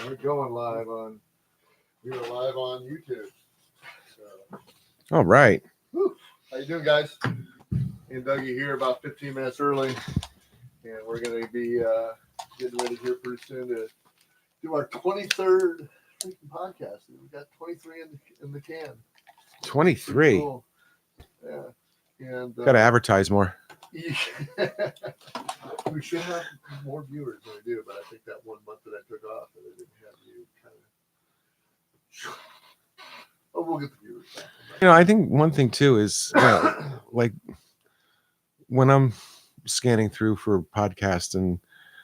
We're going live on. We are live on YouTube. So, All right. whew. How you doing, guys? Me and Dougie here about 15 minutes early, and we're going to be getting ready here pretty soon to do our 23rd freaking podcast. We got 23 in the can. 23. Cool. Yeah. And Got to advertise more. we should have more viewers than we do, but I think that 1 month that I took off, that I didn't have you kind of. Oh, we'll get the viewers back. I think one thing too is like when I'm scanning through for podcasts and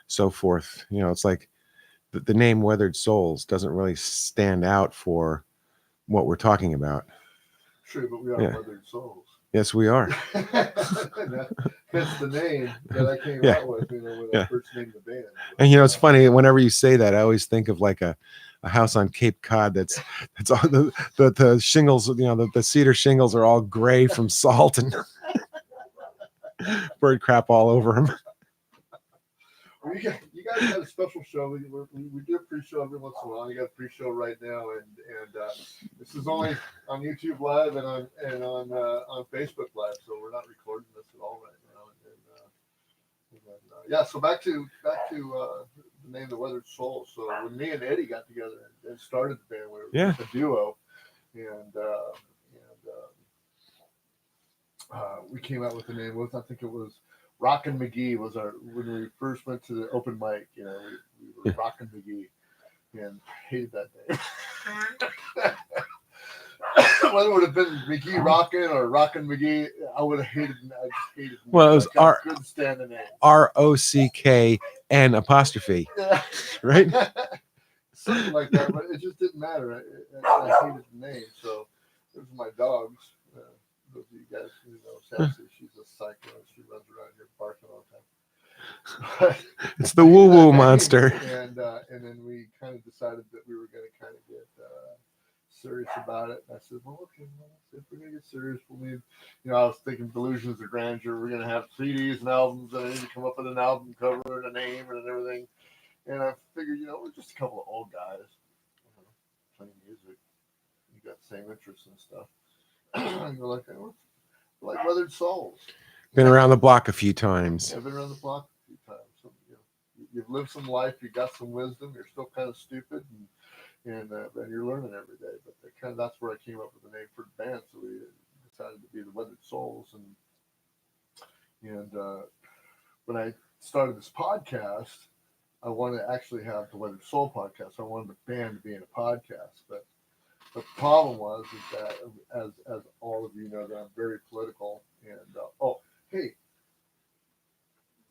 so forth, it's like the name Weathered Souls doesn't really stand out for what we're talking about. True, but we are Weathered Souls. Yes, we are. That's the name that I came out with, when I first named the band. And it's funny, whenever you say that, I always think of like a house on Cape Cod that's all the shingles, the cedar shingles are all gray from salt and bird crap all over them. Well, you guys got a special show. We do a pre-show every once in a while. You got a pre-show right now, and this is only on YouTube Live and on Facebook Live, so we're not recording this at all right now. So back to the name The Weathered Souls. So when me and Eddie got together and started the band, we were a duo, and we came out with the name. I think it was Rockin' McGee was when we first went to the open mic. We were Rockin' McGee, and hated that name. Whether it would have been McGee Rockin' or Rockin' McGee, I would have hated. I just hated. Well, it was couldn't stand the name. ROCKN', right? Something like that, but it just didn't matter. I hated the name. So those are my dogs. Those of you guys who know Sassy, she's a psycho. She runs around here barking all the time. It's the woo-woo monster. And then we kind of decided that we were going to kind of get serious about it. And I said, well, okay, if we're going to get serious, we'll need, I was thinking Delusions of Grandeur. We're going to have CDs and albums, and I need to come up with an album cover and a name and everything. And I figured, we're just a couple of old guys playing music. You got the same interests and stuff. And you're like, like Weathered Souls. Been around the block a few times. I've been around the block a few times. So, you've lived some life. You got some wisdom. You're still kind of stupid, and you're learning every day. But that's where I came up with the name for the band. So we decided to be the Weathered Souls. And when I started this podcast, I wanted to actually have the Weathered Soul podcast. I wanted the band to be in a podcast, but the problem is that, as all of you know, that I'm very political. And hey,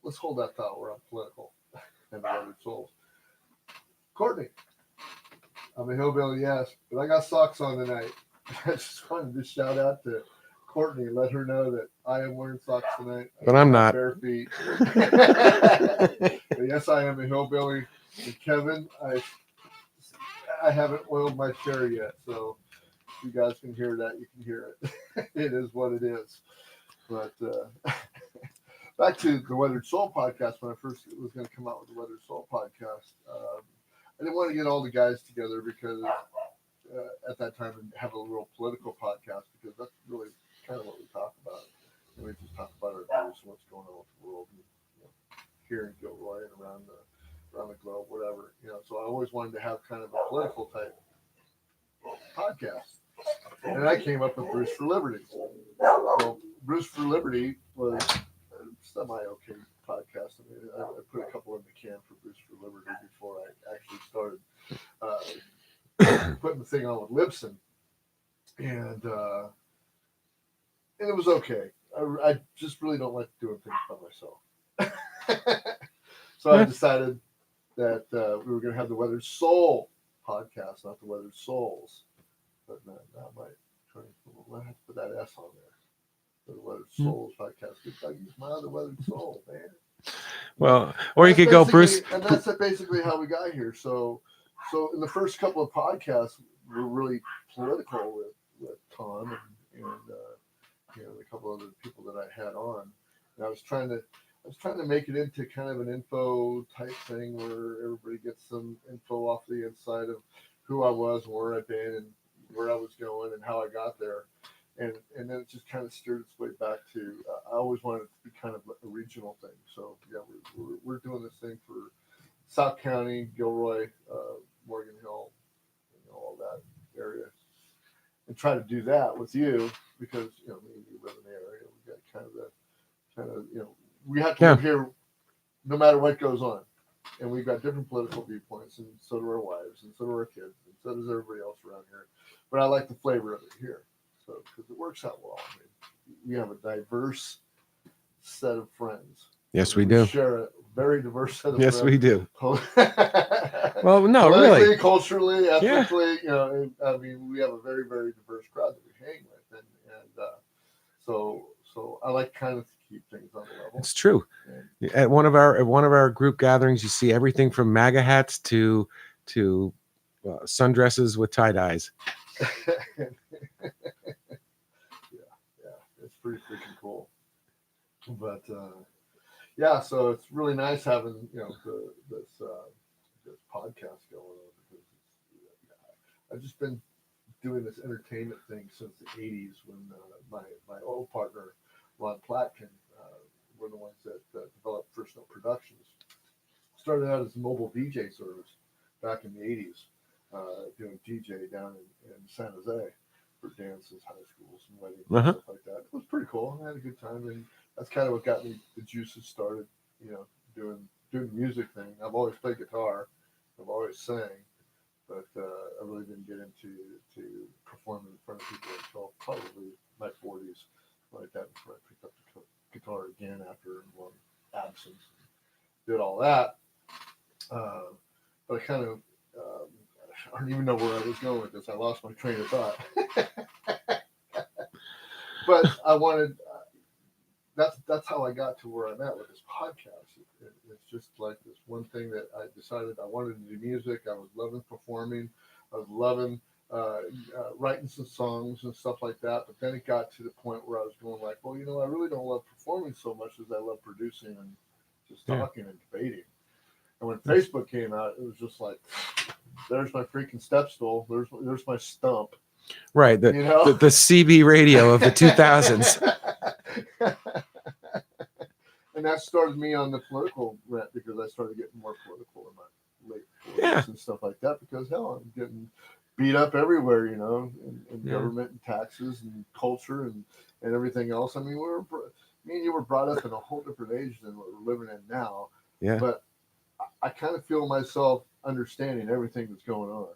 let's hold that thought where I'm political and the Weathered Souls. Courtney, I'm a hillbilly, yes, but I got socks on tonight. I just wanted to shout out to Courtney and let her know that I am wearing socks tonight. But I'm not. Bare feet. But yes, I am a hillbilly. And Kevin, I haven't oiled my chair yet, so if you guys can hear that, you can hear it. It is what it is. But back to the Weathered Soul podcast. When I first was going to come out with the Weathered Soul podcast, I didn't want to get all the guys together because at that time and have a real political podcast, because that's really kind of what we talk about. And we just talk about our views and what's going on with the world, and, here in Gilroy and around the globe, whatever. So I always wanted to have kind of a political type podcast. And I came up with Bruce for Liberty. Well, Bruce for Liberty was a semi-okay podcast. I mean, I put a couple in the can for Bruce for Liberty before I actually started putting the thing on with Libsyn. And it was okay. I just really don't like doing things by myself. So I decided that we were going to have the Weathered Soul podcast, not the Weathered Souls. But no, I might have to put that S on there. The Weathered Souls podcast. I use my other Weathered Soul, man. Well, or you could go, Bruce. And that's basically how we got here. So in the first couple of podcasts, we were really political with Tom and a couple other people that I had on. And I was trying to was trying to make it into kind of an info type thing where everybody gets some info off the inside of who I was, where I've been, and where I was going, and how I got there. And then it just kind of steered its way back to I always wanted it to be kind of a regional thing. So yeah, we're doing this thing for South County, Gilroy, Morgan Hill, all that area, and try to do that with you because me and you live in the area. We got kind of we have to live here no matter what goes on, and we've got different political viewpoints, and so do our wives, and so do our kids, and so does everybody else around here. But I like the flavor of it here. So, because it works out well. I mean, we have a diverse set of friends. Yes, we do. Share a very diverse set of friends. Yes, we do. Well, no, really. Culturally, ethnically, I mean, we have a very, very diverse crowd that we hang with, and so I like kind of to keep things on the level. It's true. At one of our group gatherings, you see everything from MAGA hats to sundresses with tie dyes. It's pretty freaking cool. But so it's really nice having this podcast going on because I've just been doing this entertainment thing since the '80s when my old partner Ron Platkin were the ones that developed First Note Productions. Started out as a mobile DJ service back in the '80s, doing DJ down in San Jose for dances, high schools, and weddings, and stuff like that. It was pretty cool. I had a good time, and that's kind of what got me the juices started. Doing the music thing. I've always played guitar. I've always sang, but I really didn't get into performing in front of people until probably my 40s, like that. Before I picked up the guitar again after a long absence, did all that. But I kind of I don't even know where I was going with this. I lost my train of thought. But I wanted. That's how I got to where I'm at with this podcast. It's just like this one thing that I decided I wanted to do music. I was loving performing. I was loving writing some songs and stuff like that. But then it got to the point where I was going like, well, I really don't love performing so much as I love producing and just talking and debating. And when Facebook came out, it was just like, there's my freaking step stool. There's my stump. Right. The CB radio of the 2000s. And that started me on the political rant because I started getting more political in my late 40s and stuff like that because hell, I'm getting beat up everywhere, in government and taxes and culture and everything else. I mean, me and you were brought up in a whole different age than what we're living in now. Yeah. But I kind of feel myself understanding everything that's going on.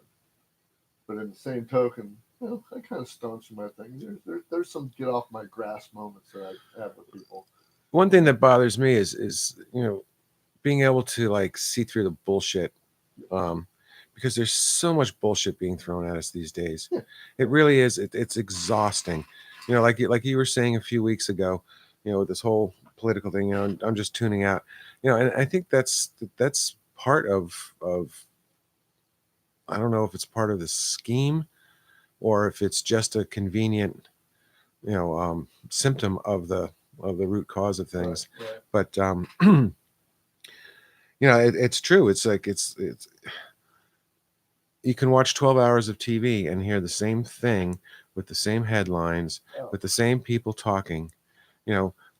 But in the same token, I kind of staunch my thing. There's some get off my grass moments that I have with people. One thing that bothers me is being able to like see through the bullshit, because there's so much bullshit being thrown at us these days. Yeah. It really is. It's exhausting. Like you were saying a few weeks ago, with this whole political thing. I'm just tuning out. And I think that's part of. I don't know if it's part of the scheme, or if it's just a convenient, symptom of the root cause of things. Right. But it's true. It's like it's you can watch 12 hours of TV and hear the same thing with the same headlines, with the same people talking,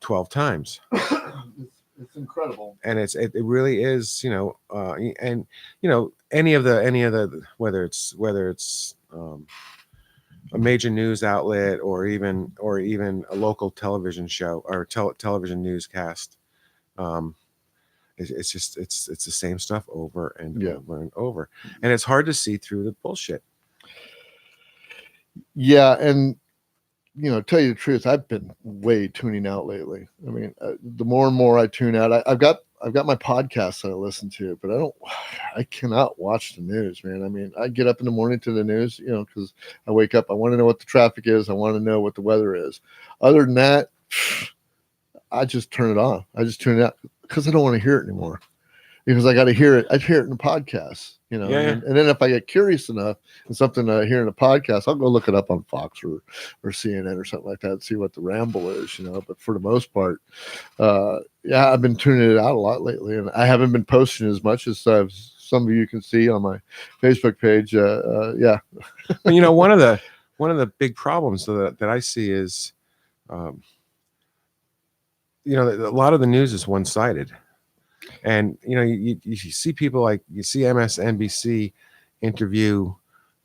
12 times. It's incredible. And it really is, and any of the whether it's a major news outlet or even a local television show or television newscast, it's the same stuff over and over and over, and it's hard to see through the bullshit. Yeah, and tell you the truth, I've been way tuning out lately. I mean, the more and more I tune out, I've got my podcasts that I listen to, but I cannot watch the news, man. I mean, I get up in the morning to the news, because I wake up, I want to know what the traffic is. I want to know what the weather is. Other than that, I just turn it on. I just tune it out because I don't want to hear it anymore. because I got to hear it. I hear it in the podcast, you know. Yeah. And then if I get curious enough and something I hear in a podcast, I'll go look it up on Fox or CNN or something like that and see what the ramble is, you know. But for the most part, yeah, I've been tuning it out a lot lately, and I haven't been posting as much as some of you can see on my Facebook page. Yeah. But, you know, one of the big problems that I see is, you know, a lot of the news is one-sided. And, you know, you see people like, you see MSNBC interview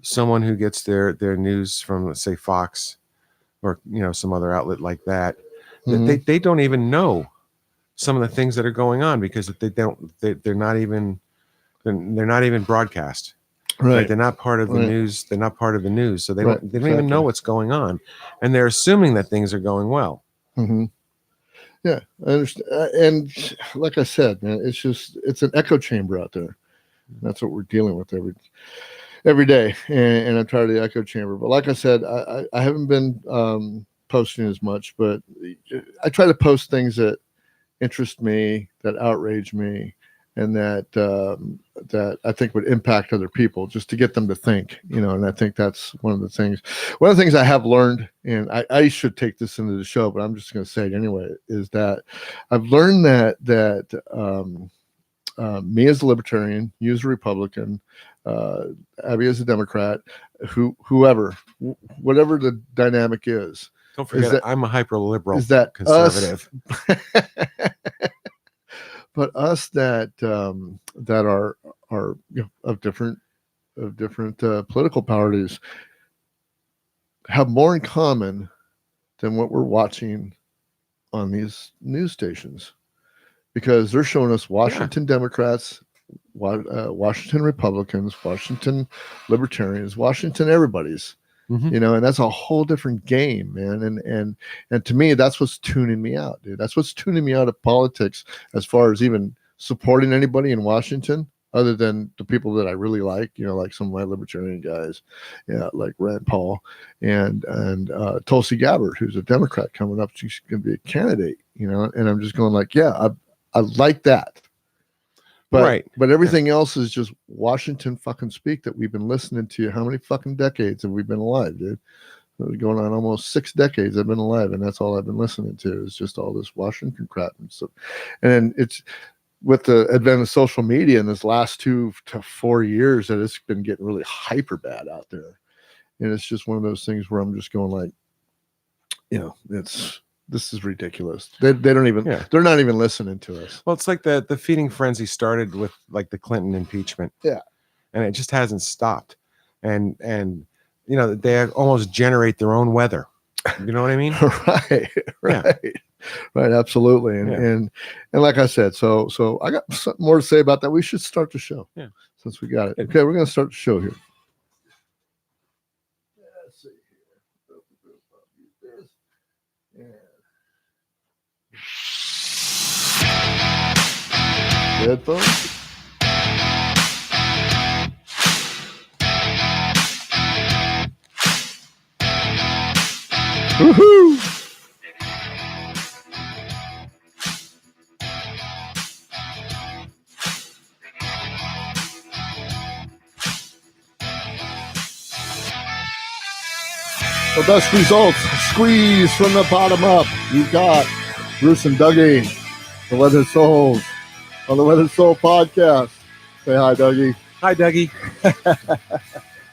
someone who gets their news from, let's say, Fox or, you know, some other outlet like that. Mhm. They don't even know some of the things that are going on because they're not even broadcast. Right. Like, they're not part of the Right. news. They're not part of the news. So they Right, don't even know exactly. what's going on. And they're assuming that things are going well. Mm-hmm. Yeah, I understand. And like I said, man, it's an echo chamber out there. That's what we're dealing with every day. And I'm tired of the echo chamber. But like I said, I haven't been posting as much, but I try to post things that interest me, that outrage me, and that I think would impact other people, just to get them to think, you know. And I think that's one of the things I have learned, and I should take this into the show, but I'm just going to say it anyway, is that I've learned that me as a libertarian, you as a Republican, Abby as a Democrat, whatever the dynamic is. Don't forget, I'm a hyper liberal. Is that conservative? But us that are you know, of different political parties have more in common than what we're watching on these news stations, because they're showing us Washington Democrats, Washington Republicans, Washington Libertarians, Washington everybody's. Mm-hmm. You know, and that's a whole different game, man. And to me, that's what's tuning me out, dude. That's what's tuning me out of politics, as far as even supporting anybody in Washington, other than the people that I really like, you know, like some of my libertarian guys, yeah, like Rand Paul and Tulsi Gabbard, who's a Democrat coming up. She's going to be a candidate, you know, and I'm just going like, yeah, I like that. But everything else is just Washington fucking speak that we've been listening to. How many fucking decades have we been alive, dude? Going on almost 6 decades I've been alive, and that's all I've been listening to is just all this Washington crap and stuff. And then it's with the advent of social media in this last 2 to 4 years that it's been getting really hyper bad out there. And it's just one of those things where I'm just going like, you know, this is ridiculous. They don't even, they're not even listening to us. Well, it's like the feeding frenzy started with like the Clinton impeachment. Yeah. And it just hasn't stopped. And you know, they almost generate their own weather. You know what I mean? Right. Right. Absolutely. And like I said, so I got something more to say about that. We should start the show. Yeah. Since we got it. Okay, we're going to start the show here. Let's see here. Headphones. Woohoo! The best results, squeeze from the bottom up. You've got Bruce and Dougie, the Weathered Souls, on the Weathered Soul podcast. Say hi, Dougie. Hi, Dougie.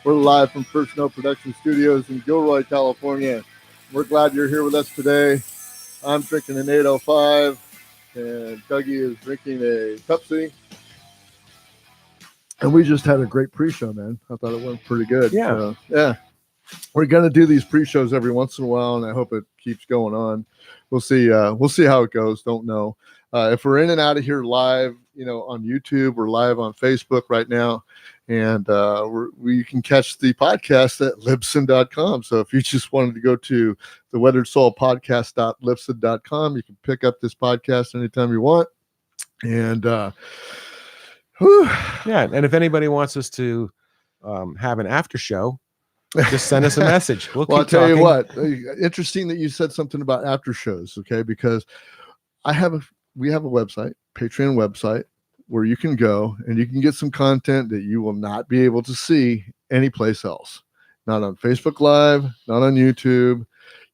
We're live from First Note Production Studios in Gilroy, California. We're glad you're here with us today. I'm drinking an 805, and Dougie is drinking a Pepsi. And we just had a great pre-show, man. I thought it went pretty good. Yeah. Yeah. We're going to do these pre-shows every once in a while, and I hope it keeps going on. We'll see how it goes. Don't know. If we're in and out of here live, you know, on YouTube, we're live on Facebook right now. And we can catch the podcast at Libsyn.com. So if you just wanted to go to the Weathered Soul podcast.libsyn.com, you can pick up this podcast anytime you want. And and if anybody wants us to have an after show, just send us a message. Well, I'll tell you what. Interesting that you said something about after shows, okay? Because we have a website, Patreon website, where you can go and you can get some content that you will not be able to see anyplace else. Not on Facebook Live, not on YouTube.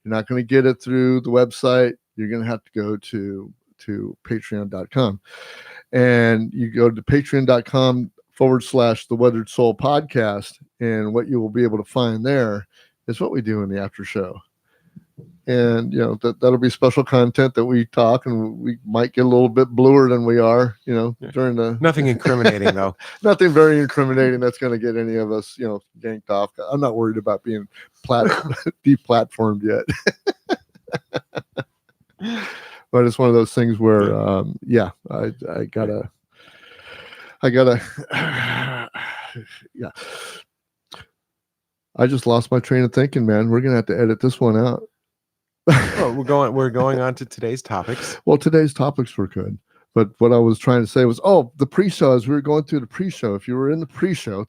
You're not going to get it through the website. You're going to have to go to patreon.com. And you go to patreon.com/The Weathered Soul Podcast. And what you will be able to find there is what we do in the after show. And, that'll be special content that we talk, and we might get a little bit bluer than we are, during the. Nothing incriminating, though. Nothing very incriminating that's going to get any of us, ganked off. I'm not worried about being deplatformed yet. But it's one of those things where, I gotta, yeah. I just lost my train of thinking, man. We're gonna have to edit this one out. Oh, we're going on to today's topics. Well, today's topics were good, but what I was trying to say was, the pre-show. As we were going through the pre-show, if you were in the pre-show,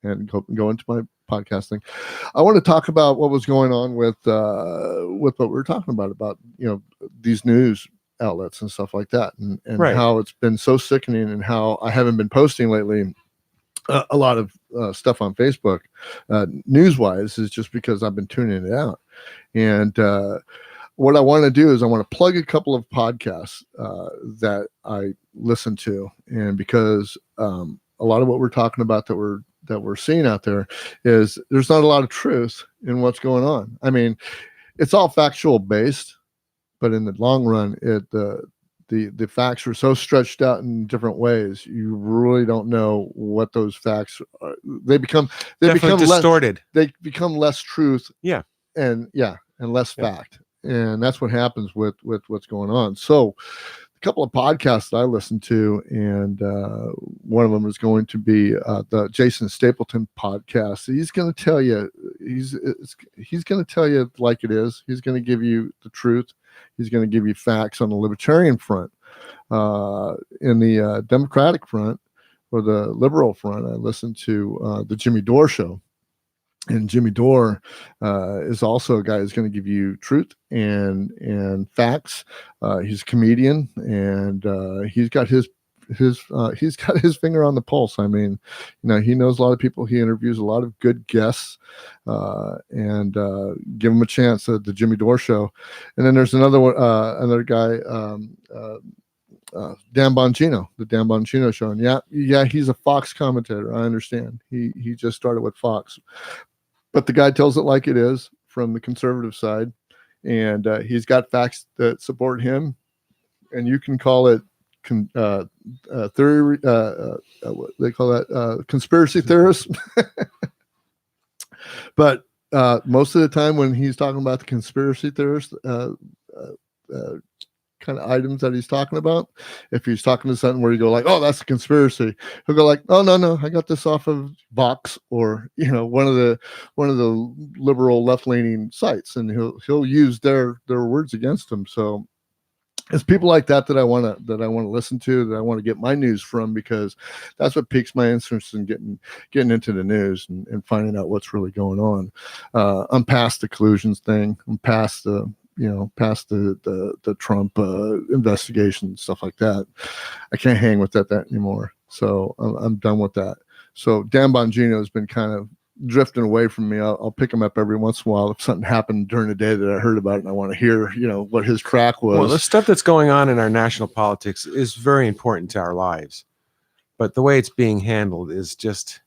and go into my podcasting, I want to talk about what was going on with what we were talking about these news outlets and stuff like that, and right. How it's been so sickening, and how I haven't been posting lately. A lot of stuff on Facebook, news-wise, is just because I've been tuning it out. And what I want to do is I want to plug a couple of podcasts that I listen to, and because a lot of what we're talking about that we're seeing out there is there's not a lot of truth in what's going on. I mean, it's all factual based, but in the long run, the facts are so stretched out in different ways. You really don't know what those facts are. They become distorted. They become less truth. Yeah. And less fact. And that's what happens with what's going on. So a couple of podcasts that I listen to, and one of them is going to be the Jason Stapleton podcast. He's going to tell you, he's going to tell you like it is. He's going to give you the truth. He's going to give you facts on the libertarian front. In the Democratic front, or the liberal front, I listen to the Jimmy Dore show. And Jimmy Dore is also a guy who's going to give you truth and facts. He's a comedian, and he's got his finger on the pulse. I mean, he knows a lot of people. He interviews a lot of good guests, and give him a chance at the Jimmy Dore show. And then there's another guy, Dan Bongino, the Dan Bongino show. And yeah, he's a Fox commentator. I understand. He just started with Fox, but the guy tells it like it is from the conservative side, and he's got facts that support him. And you can call it theory, what they call that, conspiracy theorists. But most of the time when he's talking about the conspiracy theorists kind of items that he's talking about, if he's talking to something where you go like, oh, that's a conspiracy, he'll go like, oh, no, I got this off of Vox, or one of the liberal left-leaning sites, and he'll use their words against him. So it's people like that I want to listen to, that I want to get my news from, because that's what piques my interest in getting into the news and finding out what's really going on. I'm past the collusions thing. I'm past the Trump investigation and stuff like that. I can't hang with that anymore. So I'm done with that. So Dan Bongino has been kind of drifting away from me. I'll pick him up every once in a while if something happened during the day that I heard about it and I want to hear, what his track was. Well, the stuff that's going on in our national politics is very important to our lives, but the way it's being handled is just,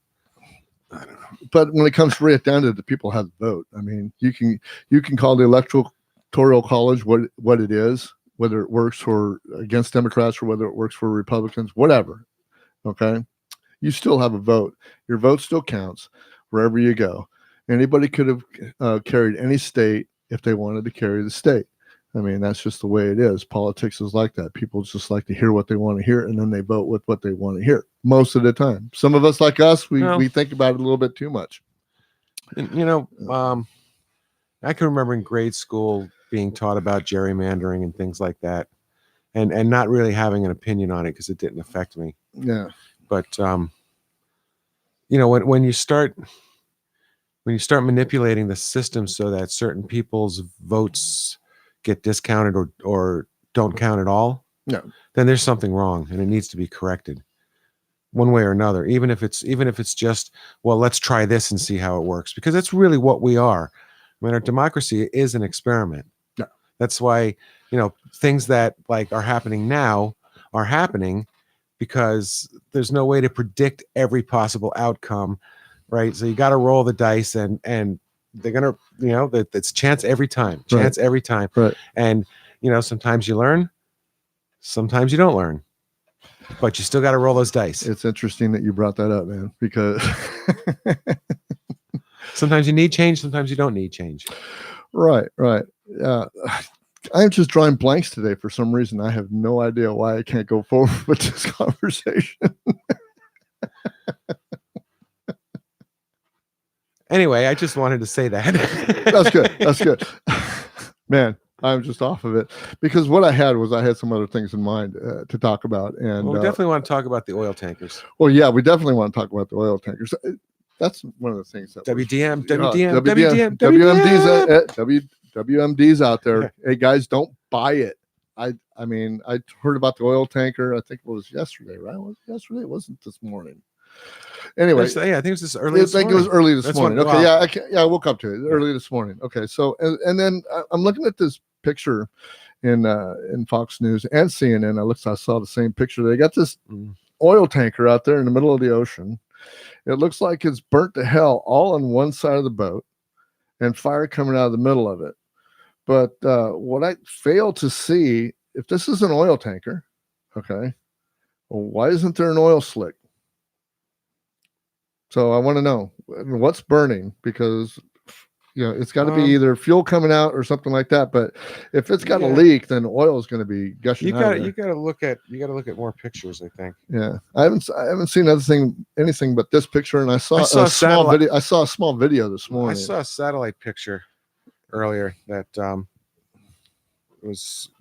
I don't know. But when it comes right down to it, the people have the vote. I mean, you can call the Electoral College what it is, whether it works for against Democrats or whether it works for Republicans, whatever. Okay, you still have a vote. Your vote still counts wherever you go. Anybody could have carried any state if they wanted to carry the state. I mean, that's just the way it is. Politics is like that. People just like to hear what they want to hear, and then they vote with what they want to hear most of the time. Some of us, like us, we think about it a little bit too much. I can remember in grade school being taught about gerrymandering and things like that, and not really having an opinion on it because it didn't affect me. Yeah. But when you start manipulating the system so that certain people's votes get discounted or don't count at all, No. then there's something wrong and it needs to be corrected one way or another. Even if it's just, well, let's try this and see how it works, because that's really what we are. I mean, our democracy is an experiment. No. That's why, things that like are happening now are happening because there's no way to predict every possible outcome, right? So you got to roll the dice, and they're gonna, that's chance every time, every time, right? And sometimes you learn, sometimes you don't learn, but you still got to roll those dice. It's interesting that you brought that up, man, because sometimes you need change, sometimes you don't need change. Right. I'm just drawing blanks today for some reason. I have no idea why I can't go forward with this conversation. Anyway, I just wanted to say that. That's good. Man, I'm just off of it, because what I had some other things in mind to talk about. And we definitely want to talk about the oil tankers. Well, yeah, we definitely want to talk about the oil tankers. That's one of the things that WMDs out there. Hey guys, don't buy it. I mean, I heard about the oil tanker. I think it was yesterday, right? Was it yesterday? It wasn't this morning. Anyway, I think it was this early. I think it was early this morning. Okay, wow. I woke up to it early this morning. Okay, so and then I'm looking at this picture in Fox News and CNN. I saw the same picture. They got this oil tanker out there in the middle of the ocean. It looks like it's burnt to hell all on one side of the boat, and fire coming out of the middle of it. But what I fail to see, if this is an oil tanker, okay, well, why isn't there an oil slick? So I want to know what's burning, because it's got to be either fuel coming out or something like that. But if it's got a leak, then oil is going to be gushing out. You got to look at more pictures, I think. Yeah, I haven't seen anything but this picture, and I saw a small video. I saw a small video this morning. I saw a satellite picture earlier that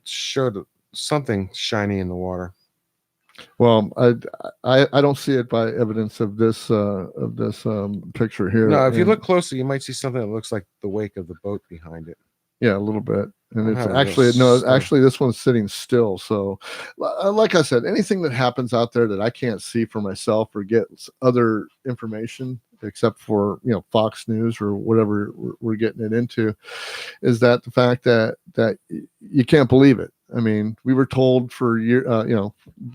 showed something shiny in the water. Well, I don't see it by evidence of this picture here. No, if you look closely, you might see something that looks like the wake of the boat behind it. Yeah, a little bit. And it's actually this one's sitting still. So like I said, anything that happens out there that I can't see for myself or get other information except for Fox News or whatever we're getting it into, is that the fact that you can't believe it. I mean, we were told for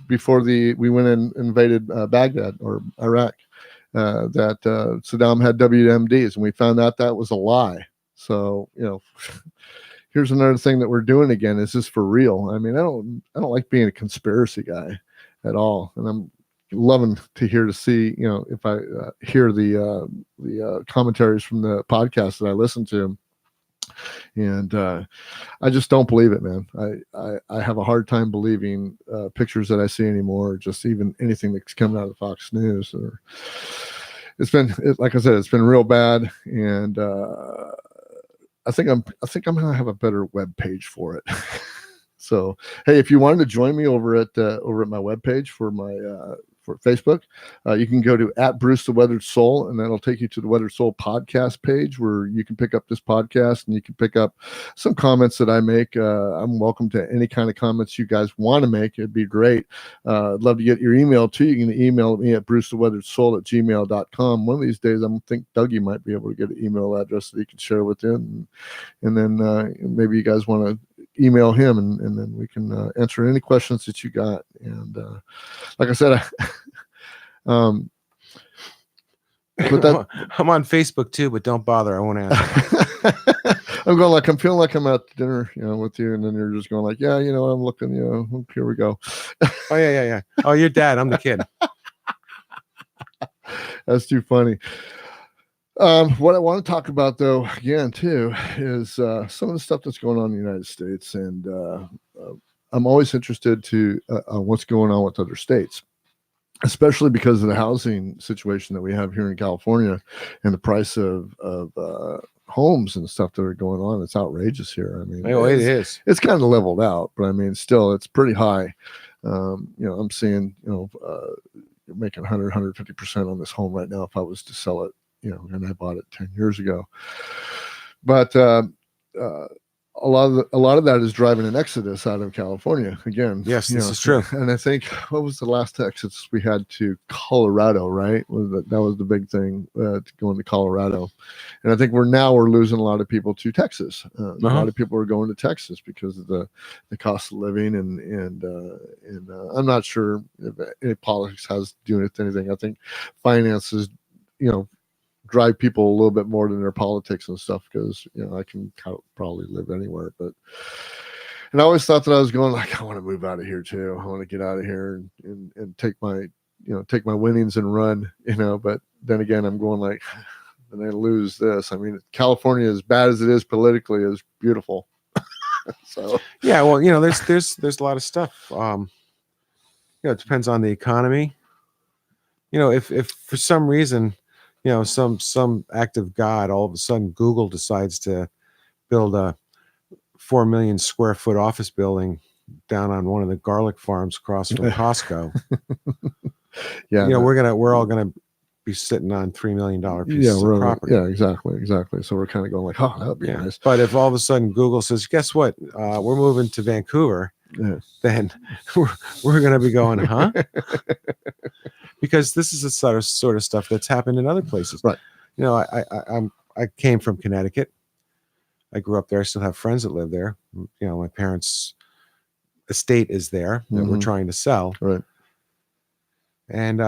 before we went and invaded Baghdad or Iraq, that Saddam had WMDs, and we found out that was a lie. So here's another thing that we're doing again. Is this for real? I mean, I don't like being a conspiracy guy at all, and I'm loving to see if I hear the commentaries from the podcast that I listen to. And I just don't believe it, man. I have a hard time believing pictures that I see anymore, or just even anything that's coming out of Fox News. Like I said, it's been real bad, and I think I'm gonna have a better web page for it. So hey, if you wanted to join me over at my webpage for Facebook, you can go to @Bruce the Weathered Soul, and that'll take you to the Weathered Soul podcast page, where you can pick up this podcast and you can pick up some comments that I make. I'm welcome to any kind of comments you guys want to make. It'd be great. I'd love to get your email too. You can email me at brucetheweatheredsoul@gmail.com. One of these days, I think Dougie might be able to get an email address that he can share with you, and then maybe you guys want to email him, and then we can answer any questions that you got. And like I said, but I'm on Facebook too, but don't bother, I won't answer. I'm feeling like I'm at dinner with you, and then you're just going like, I'm looking, here we go. Oh yeah. Oh, you're dad, I'm the kid. That's too funny. What I want to talk about, though, again, too, is some of the stuff that's going on in the United States. And I'm always interested to what's going on with other states, especially because of the housing situation that we have here in California and the price of homes and stuff that are going on. It's outrageous here. I mean, it is. It's kind of leveled out, but I mean, still, it's pretty high. I'm seeing, making 150% on this home right now if I was to sell it. And I bought it 10 years ago. But a lot of that is driving an exodus out of California again. Yes, this is true. And I think, what was the last exodus we had to Colorado? Right, that was the big thing, to go into Colorado, and I think we're losing a lot of people to Texas. A lot of people are going to Texas because of the cost of living, and I'm not sure if politics has to do with anything. I think finances, drive people a little bit more than their politics and stuff, because I can probably live anywhere, and I always thought that I was going like, I want to move out of here too. I want to get out of here and take my winnings and run, but then again, I'm going like, and I lose this. I mean, California, as bad as it is politically, is beautiful. So yeah, well, there's a lot of stuff. It depends on the economy. If for some reason, some act of God, all of a sudden Google decides to build a 4 million square foot office building down on one of the garlic farms across from Costco. Yeah, we're all gonna be sitting on $3 million pieces of property. Yeah, exactly. So we're kind of going like, oh, that'd be nice. But if all of a sudden Google says, guess what, we're moving to Vancouver, then we're gonna be going, huh? Because this is the sort of stuff that's happened in other places. Right. I came from Connecticut. I grew up there. I still have friends that live there. My parents' estate is there that we're trying to sell. Right. And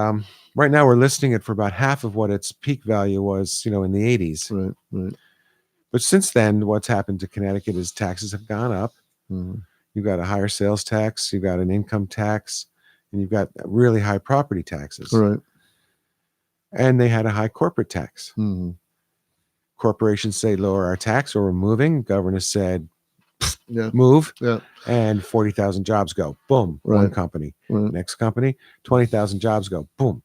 right now we're listing it for about half of what its peak value was, in the 80s. Right. But since then, what's happened to Connecticut is taxes have gone up. Mm-hmm. You've got a higher sales tax. You've got an income tax. And you've got really high property taxes. Right. And they had a high corporate tax. Mm-hmm. Corporations say lower our tax or we're moving. Governor said move. Yeah. And 40,000 jobs go. Boom. Right. One company. Right. Next company, 20,000 jobs go. Boom.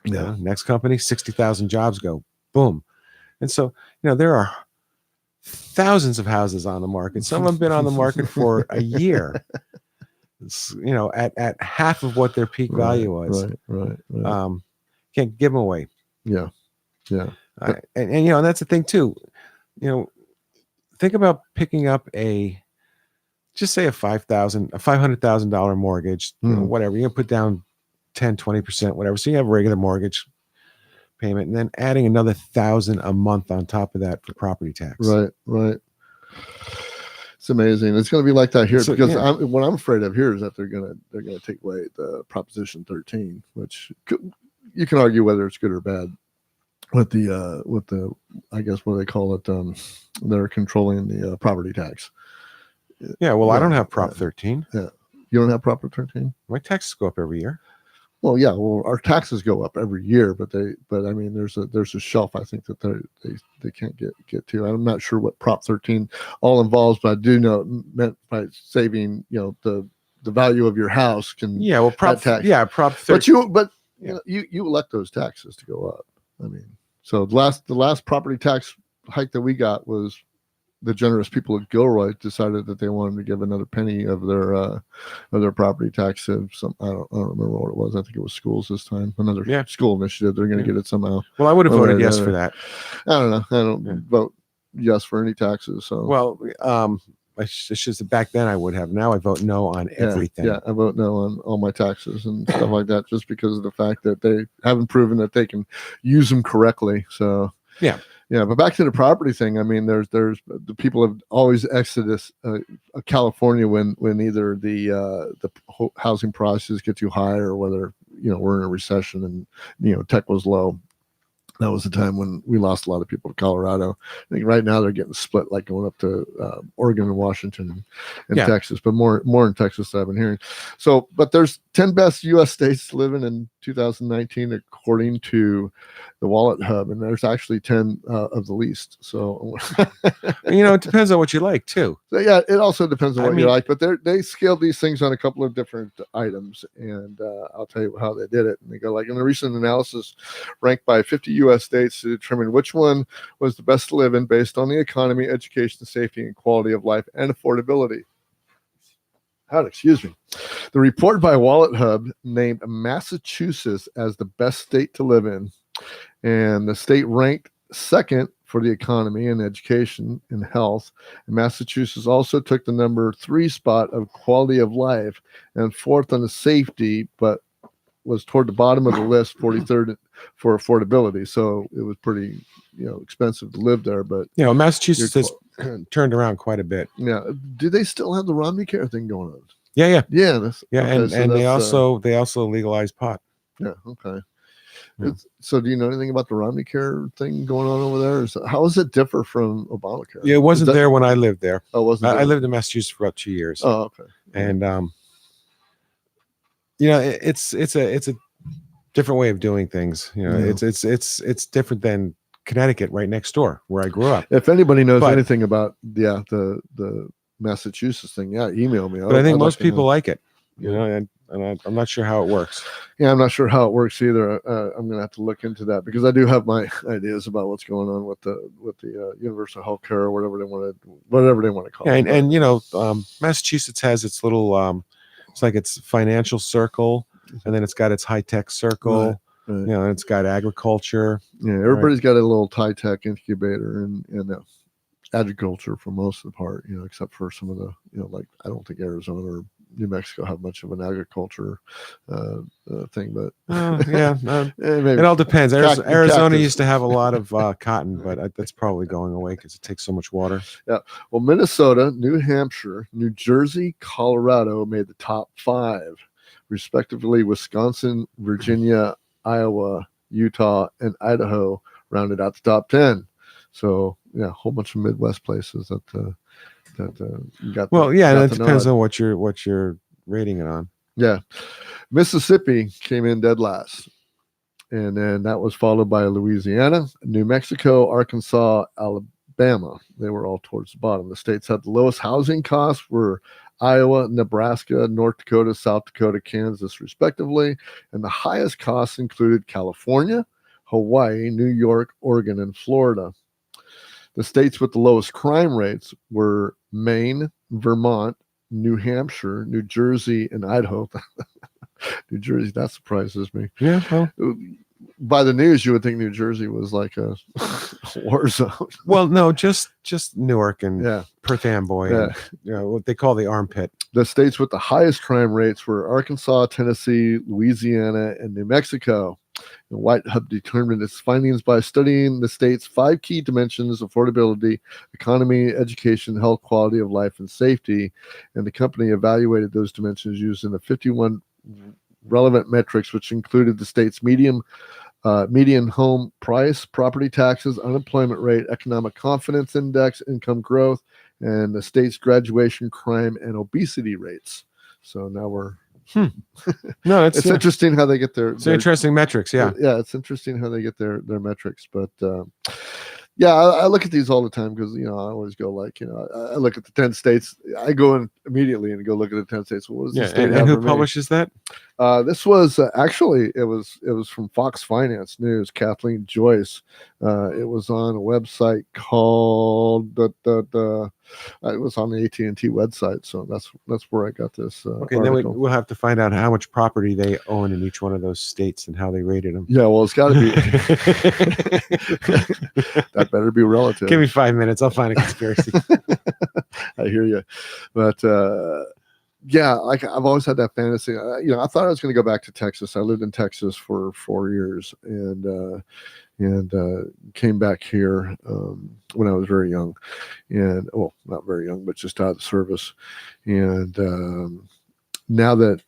Yeah. Next company, 60,000 jobs go. Boom. And so, there are thousands of houses on the market. Some have been on the market for a year. At half of what their peak value was. Right. Can't give them away. Yeah. And that's the thing too. Think about picking up just say a $500,000 mortgage, whatever. You're gonna put down 10, 20%, whatever. So you have a regular mortgage payment, and then adding another $1,000 a month on top of that for property tax. Right. It's amazing. It's going to be like that here, because what I'm afraid of here is that they're going to take away the Proposition 13, which you can argue whether it's good or bad. With the I guess what do they call it? They're controlling the property tax. Yeah. Well, I don't have Prop 13. Yeah. You don't have Prop 13? My taxes go up every year. Well, yeah. Well, our taxes go up every year, but I mean, there's a shelf, I think, that they can't get to. I'm not sure what Prop 13 all involves, but I do know it meant by saving, the value of your house can. Yeah. Well, Prop 13. But you elect those taxes to go up. I mean, so the last property tax hike that we got was the generous people at Gilroy decided that they wanted to give another penny of their property tax to some. I don't remember what it was. I think it was schools this time. Another school initiative. They're going to get it somehow. Well, I would have voted yes for that. I don't know. I don't vote yes for any taxes. So it's just back then I would have. Now I vote no on everything. Yeah, I vote no on all my taxes and stuff like that, just because of the fact that they haven't proven that they can use them correctly. So yeah, but back to the property thing. I mean, there's the people have always exited California when either the housing prices get too high, or whether we're in a recession and tech was low. That was the time when we lost a lot of people to Colorado. I think right now they're getting split, like going up to Oregon and Washington and Texas, but more in Texas than I've been hearing. So, but there's 10 best U.S. states to live in 2019, according to the Wallet Hub, and there's actually 10 of the least. So, it depends on what you like too. So, yeah, it also depends on what you like, but they scaled these things on a couple of different items, and I'll tell you how they did it. And they go like, in a recent analysis, ranked by 50 U.S. states to determine which one was the best to live in based on the economy, education, safety, and quality of life, and affordability. Excuse me. The report by Wallet Hub named Massachusetts as the best state to live in, and the state ranked second for the economy and education and health. And Massachusetts also took the number 3 spot of quality of life and 4th on the safety, but was toward the bottom of the list, 43rd for affordability. So it was pretty, expensive to live there. But Massachusetts has turned around quite a bit. Yeah. Do they still have the Romney Care thing going on? Yeah. Yeah. And they also legalized pot. Yeah. Okay. Yeah. So do you know anything about the Romney Care thing going on over there? How does it differ from Obamacare? Yeah, it wasn't there when I lived there. Oh, wasn't I lived in Massachusetts for about 2 years. Oh, okay. And it's a different way of doing things. It's different than Connecticut right next door where I grew up. If anybody knows anything about the Massachusetts thing, email me. But I think most people like it, and I'm not sure how it works. Yeah, I'm not sure how it works either. I'm gonna have to look into that because I do have my ideas about what's going on with the universal health care or whatever they want to call it. And Massachusetts has its little it's like its financial circle, and then it's got its high tech circle. Right. And it's got agriculture. Yeah, everybody's got a little high tech incubator and agriculture for most of the part, except for some of the, like I don't think Arizona or New Mexico have much of an agriculture thing, but it all depends. Arizona used to have a lot of cotton, but that's probably going away because it takes so much water. Yeah. Well, Minnesota, New Hampshire, New Jersey, Colorado made the top 5, respectively. Wisconsin, Virginia, Iowa, Utah, and Idaho rounded out the top 10. So a whole bunch of Midwest places that got. Well, that depends on what you're rating it on. Yeah, Mississippi came in dead last, and then that was followed by Louisiana, New Mexico, Arkansas, Alabama. They were all towards the bottom. The states had the lowest housing costs were Iowa, Nebraska, North Dakota, South Dakota, Kansas, respectively, and the highest costs included California, Hawaii, New York, Oregon, and Florida. The states with the lowest crime rates were Maine, Vermont, New Hampshire, New Jersey, and Idaho. New Jersey, that surprises me. Yeah. Well, by the news, you would think New Jersey was like a war zone. Well, no, just Newark and Perth Amboy, and, what they call the armpit. The states with the highest crime rates were Arkansas, Tennessee, Louisiana, and New Mexico. And White Hub determined its findings by studying the state's 5 key dimensions: affordability, economy, education, health, quality of life, and safety. And the company evaluated those dimensions using the 51 relevant metrics, which included the state's median home price, property taxes, unemployment rate, economic confidence index, income growth, and the state's graduation, crime, and obesity rates. So now we're no, it's interesting how they get their. It's interesting metrics, yeah. Yeah, it's interesting how they get their metrics, but I look at these all the time because I always go like I look at the 10 states. I go in immediately and go look at the 10 states. What does the state have? And who publishes that? This was actually it was from Fox Finance News. Kathleen Joyce. It was on a website called it was on the AT&T website, so that's where I got this. Okay, then we'll have to find out how much property they own in each one of those states and how they rated them. Yeah, well, it's got to be. That better be relative. Give me 5 minutes. I'll find a conspiracy. I hear you, but like I've always had that fantasy. I thought I was going to go back to Texas. I lived in Texas for 4 years and came back here when I was very young, and not very young, but just out of the service. And now that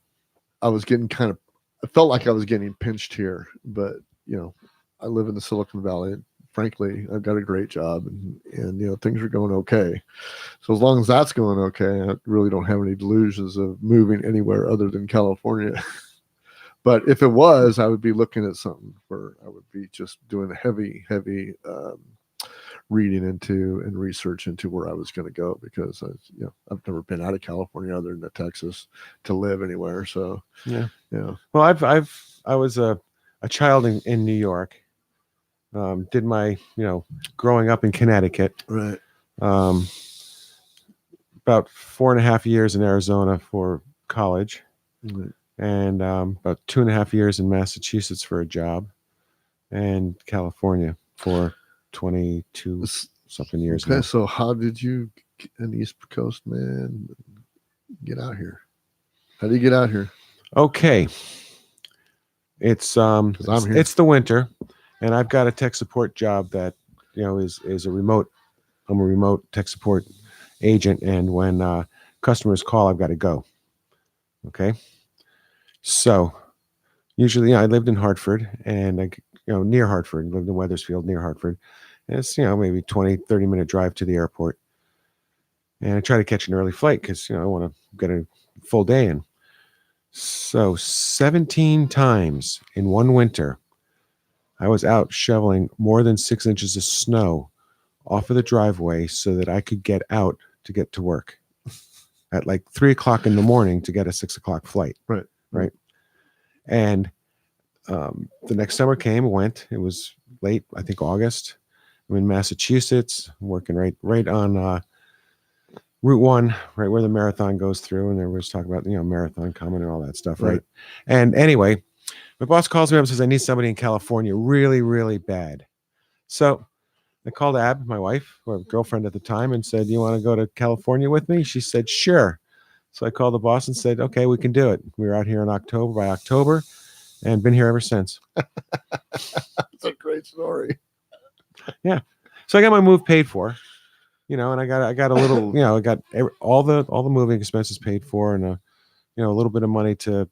I was getting I felt like I was getting pinched here, but I live in the Silicon Valley. Frankly, I've got a great job and things are going okay. So as long as that's going okay, I really don't have any delusions of moving anywhere other than California. But if it was, I would be looking at something where I would be just doing a heavy reading into and research into where I was going to go, because I've never been out of California other than Texas to live anywhere. So well, I was a child in New York. Did my growing up in Connecticut, right? About 4.5 years in Arizona for college, Right. And about 2.5 years in Massachusetts for a job, and California for 22 S- something years Okay, now. so how did you, an East Coast man, get out here? How do you get out here? Okay. It's 'Cause I'm here. it's the winter, and I've got a tech support job that is a remote. I'm a remote tech support agent, and when customers call, I've got to go. Okay, so usually I lived in Hartford, and near Hartford, lived in Wethersfield near Hartford, and it's maybe 20-30 minute drive to the airport, and I try to catch an early flight because I want to get a full day in. So 17 times in one winter, I was out shoveling more than 6 inches of snow off of the driveway so that I could get out to get to work at like 3 o'clock in the morning to get a 6 o'clock flight. Right. And the next summer came and went. It was late, I think August. I'm in Massachusetts, working right on Route 1, right where the marathon goes through, and everyone's talking about marathon coming and all that stuff, right? And anyway, my boss calls me up and says I need somebody in California really, really bad. So I called Ab, my wife, or girlfriend at the time, and said, "You want to go to California with me?" She said, "Sure." So I called the boss and said, "Okay, we can do it." We were out here in by October, and been here ever since. That's a great story. Yeah. So I got my move paid for, and I got a little, I got all the moving expenses paid for, and a little bit of money to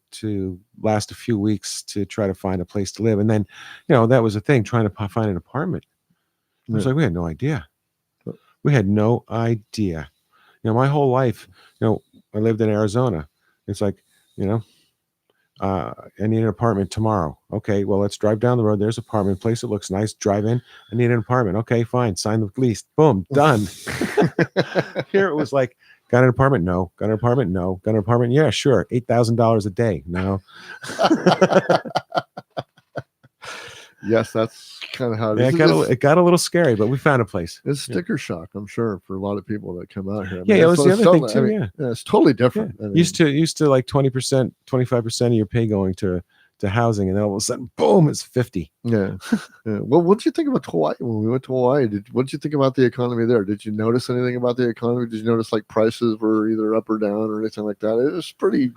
last a few weeks to try to find a place to live. And then, that was the thing, trying to find an apartment. I was like, we had no idea. We had no idea. My whole life, I lived in Arizona. It's like, I need an apartment tomorrow. Okay, well, let's drive down the road. There's an apartment place. It looks nice. Drive in. I need an apartment. Okay, fine. Sign the lease. Boom, done. Here it was like, got an apartment? No. Got an apartment? No. Got an apartment? Yeah, sure. $8,000 a day. No. Yes, that's kind of how it Yeah, is. it got a little scary, but we found a place. It's sticker shock, I'm sure, for a lot of people that come out here. I Yeah, mean, it was the other thing too. yeah, it's totally different. Yeah. I mean, Used to like 20%, 25% of your pay going to housing, and then all of a sudden, boom, it's 50. yeah. Well, what did you think about Hawaii when we went to Hawaii? What did you think about the economy there? Did you notice anything about the economy? Did you notice like prices were either up or down or anything like that? It was pretty.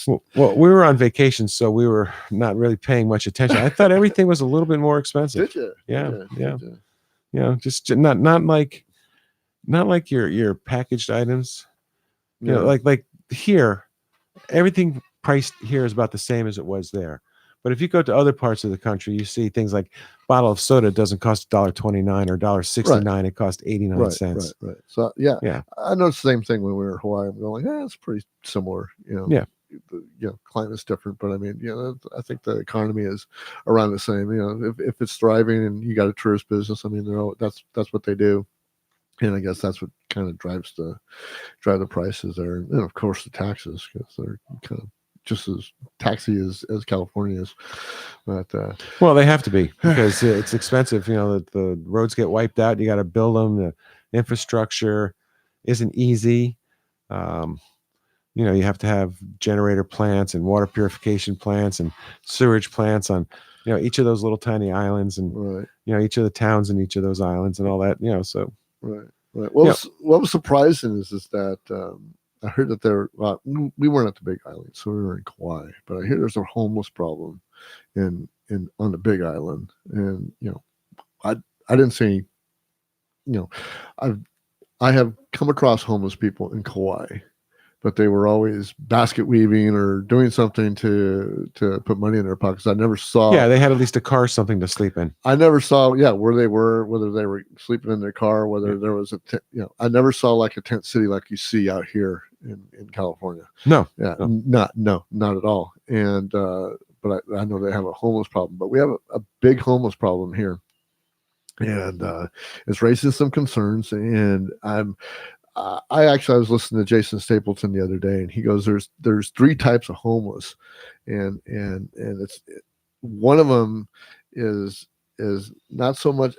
Well, we were on vacation, so we were not really paying much attention. I thought everything was a little bit more expensive. Did you? Yeah, Did you? Just not like your packaged items. Yeah. Like here, everything priced here is about the same as it was there. But if you go to other parts of the country, you see things like bottle of soda doesn't cost $1.29 or $1.69. Right. It costs 89 cents. Right. So yeah. I noticed the same thing when we were in Hawaii. I'm going, it's pretty similar. Yeah. Climate's different, but I mean, I think the economy is around the same. If it's thriving and you got a tourist business, I mean, that's what they do, and I guess that's what kind of drive the prices there, and of course the taxes, because they're kind of just as taxy as California is. But well, they have to be, because it's expensive. The roads get wiped out. You got to build them. The infrastructure isn't easy. You have to have generator plants and water purification plants and sewage plants on, each of those little tiny islands, and each of the towns in each of those islands and all that. So right. What was surprising is that I heard that we weren't at the Big Island, so we were in Kauai, but I hear there's a homeless problem in on the Big Island, and I didn't see, I have come across homeless people in Kauai, but they were always basket weaving or doing something to put money in their pockets. I never saw. Yeah, they had at least a car, something to sleep in. I never saw. Yeah, where they were, whether they were sleeping in their car, whether there was a tent. I never saw like a tent city like you see out here in California. No. Yeah, not at all. And but I know they have a homeless problem, but we have a big homeless problem here, and it's raising some concerns. And I was listening to Jason Stapleton the other day, and he goes, "There's 3 types of homeless, and it's one of them is not so much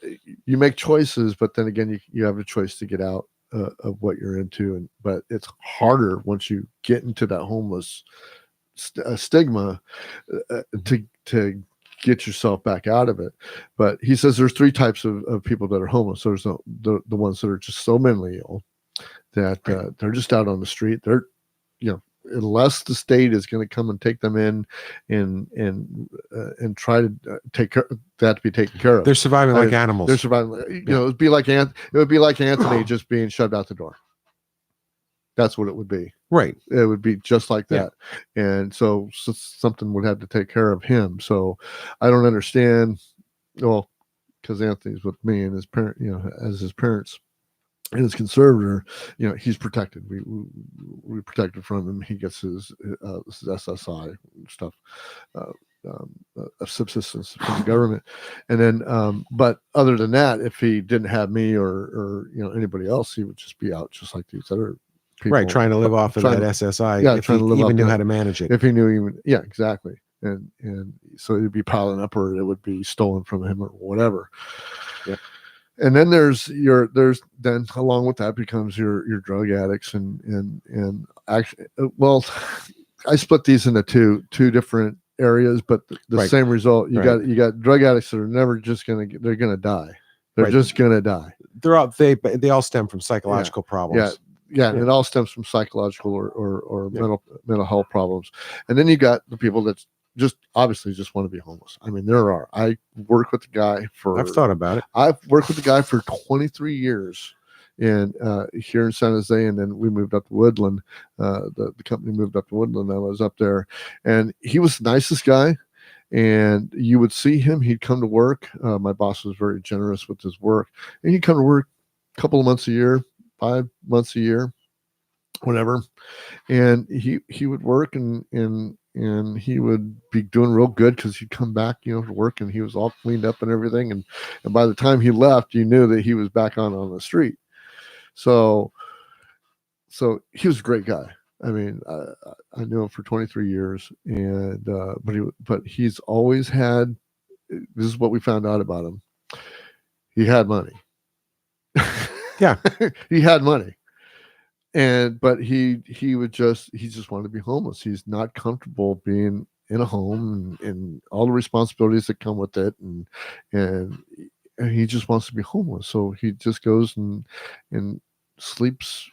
you make choices, but then again you have a choice to get out of what you're into, but it's harder once you get into that homeless stigma to get yourself back out of it. But he says there's three types of people that are homeless. There's the ones that are just so mentally ill that they're just out on the street. They're, unless the state is going to come and take them in and try to take that to be taken care of. They're surviving like animals. They're surviving. It would be like Anthony just being shoved out the door. That's what it would be. Right. It would be just like that. And so something would have to take care of him. So I don't understand. Well, because Anthony's with me and his parent, as his parents and his conservator, he's protected. We protected from him. He gets his SSI stuff, subsistence from the government. And then, but other than that, if he didn't have me or anybody else, he would just be out just like these other people. Right, trying to live off of that SSI. Yeah, if he even knew how to manage it. If he knew exactly. And so it'd be piling up, or it would be stolen from him, or whatever. Yeah. And then then along with that becomes your drug addicts and actually, well, I split these into two different areas, but the same result. You got drug addicts that are never just they're gonna die. They're just gonna die. They all stem from psychological problems. Yeah, and it all stems from psychological or mental health problems. And then you got the people that just obviously just want to be homeless. I mean, I work with the guy I've thought about it. I've worked with the guy for 23 years and here in San Jose, and then we moved up to Woodland. The company moved up to Woodland. I was up there, and he was the nicest guy. And you would see him. He'd come to work. My boss was very generous with his work, and he'd come to work a couple of months a year, 5 months a year, whatever. And he would work and he would be doing real good because he'd come back, to work, and he was all cleaned up and everything. And by the time he left, you knew that he was back on the street. So he was a great guy. I mean, I knew him for 23 years, and but he's always had. This is what we found out about him. He had money. Yeah, he had money, but he just wanted to be homeless. He's not comfortable being in a home and all the responsibilities that come with it, and he just wants to be homeless. So he just goes and sleeps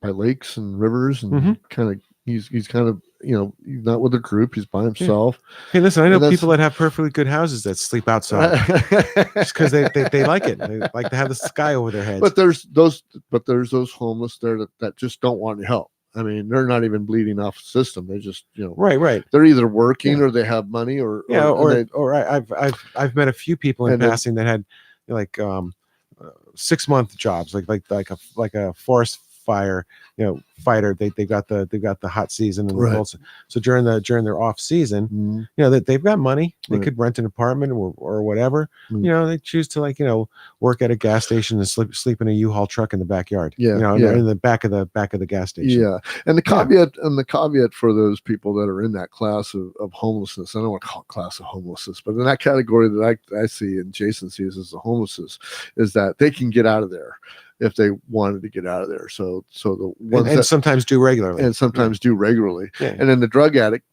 by lakes and rivers and kind of he's kind of he's not with a group, he's by himself. Hey, listen, I know people that have perfectly good houses that sleep outside just because they like it. They like to have the sky over their heads. But there's those homeless there that just don't want any help. I mean, they're not even bleeding off the system. They just right. They're either working or they have money or I've met a few people in passing that had like 6-month jobs, like a forest fire fighter. They've got the hot season and right. So during their off season, that they've got money. They could rent an apartment or whatever. They choose to work at a gas station and sleep in a U-Haul truck in the backyard. In the back of the gas station. Yeah, and the caveat for those people that are in that class of homelessness, I don't want to call it class of homelessness, but in that category that I see and Jason sees as the homelessness, is that they can get out of there if they wanted to get out of there. So the ones and sometimes do regularly. Yeah. And then the drug addict,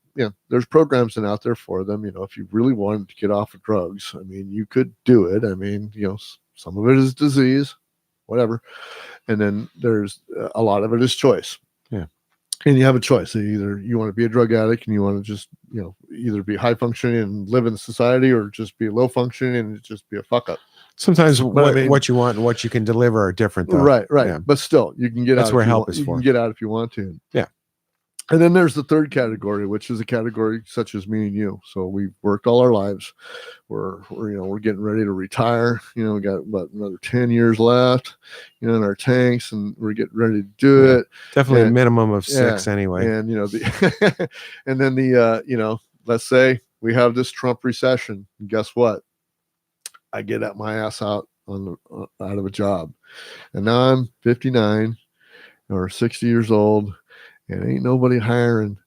there's programs out there for them. If you really wanted to get off of drugs, I mean, you could do it. I mean, some of it is disease, whatever. And then there's a lot of it is choice. Yeah. And you have a choice. Either you want to be a drug addict and you want to just, either be high functioning and live in society, or just be low functioning and just be a fuck up. Sometimes what you want and what you can deliver are different, though. Right. Yeah. But still, you can get out. That's where help is for. You can get out if you want to. Yeah. And then there's the third category, which is a category such as me and you. So we've worked all our lives. We're getting ready to retire. We got about another 10 years left, in our tanks, and we're getting ready to do it. Definitely a minimum of 6 anyway. And and then let's say we have this Trump recession. And guess what? I get my ass out out of a job, and now I'm 59 or 60 years old, and ain't nobody hiring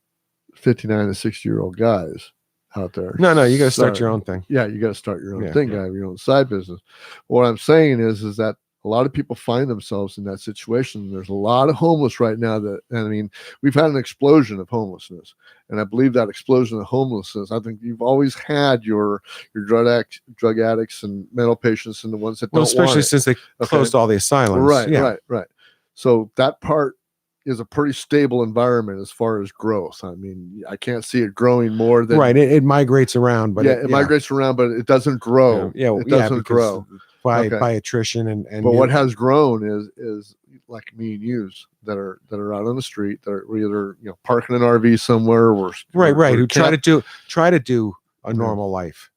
59 to 60-year-old guys out there. No, you got to start your own thing. Yeah, you got to start your own thing, guy, your own side business. What I'm saying is that A lot of people find themselves in that situation. There's a lot of homeless right now and I mean, we've had an explosion of homelessness. And I believe that explosion of homelessness, I think you've always had your drug addicts and mental patients and the ones that Well, don't want especially it. since they closed all the asylums. Right, Yeah. right. So that part is a pretty stable environment as far as growth. I mean, I can't see it growing more than Right. It migrates around, but it migrates around, but it doesn't grow. Yeah. It doesn't Because grow. by attrition and But what has grown is like me and yous that are out on the street, that are either parking an RV somewhere or right or who try to do a Yeah. normal life,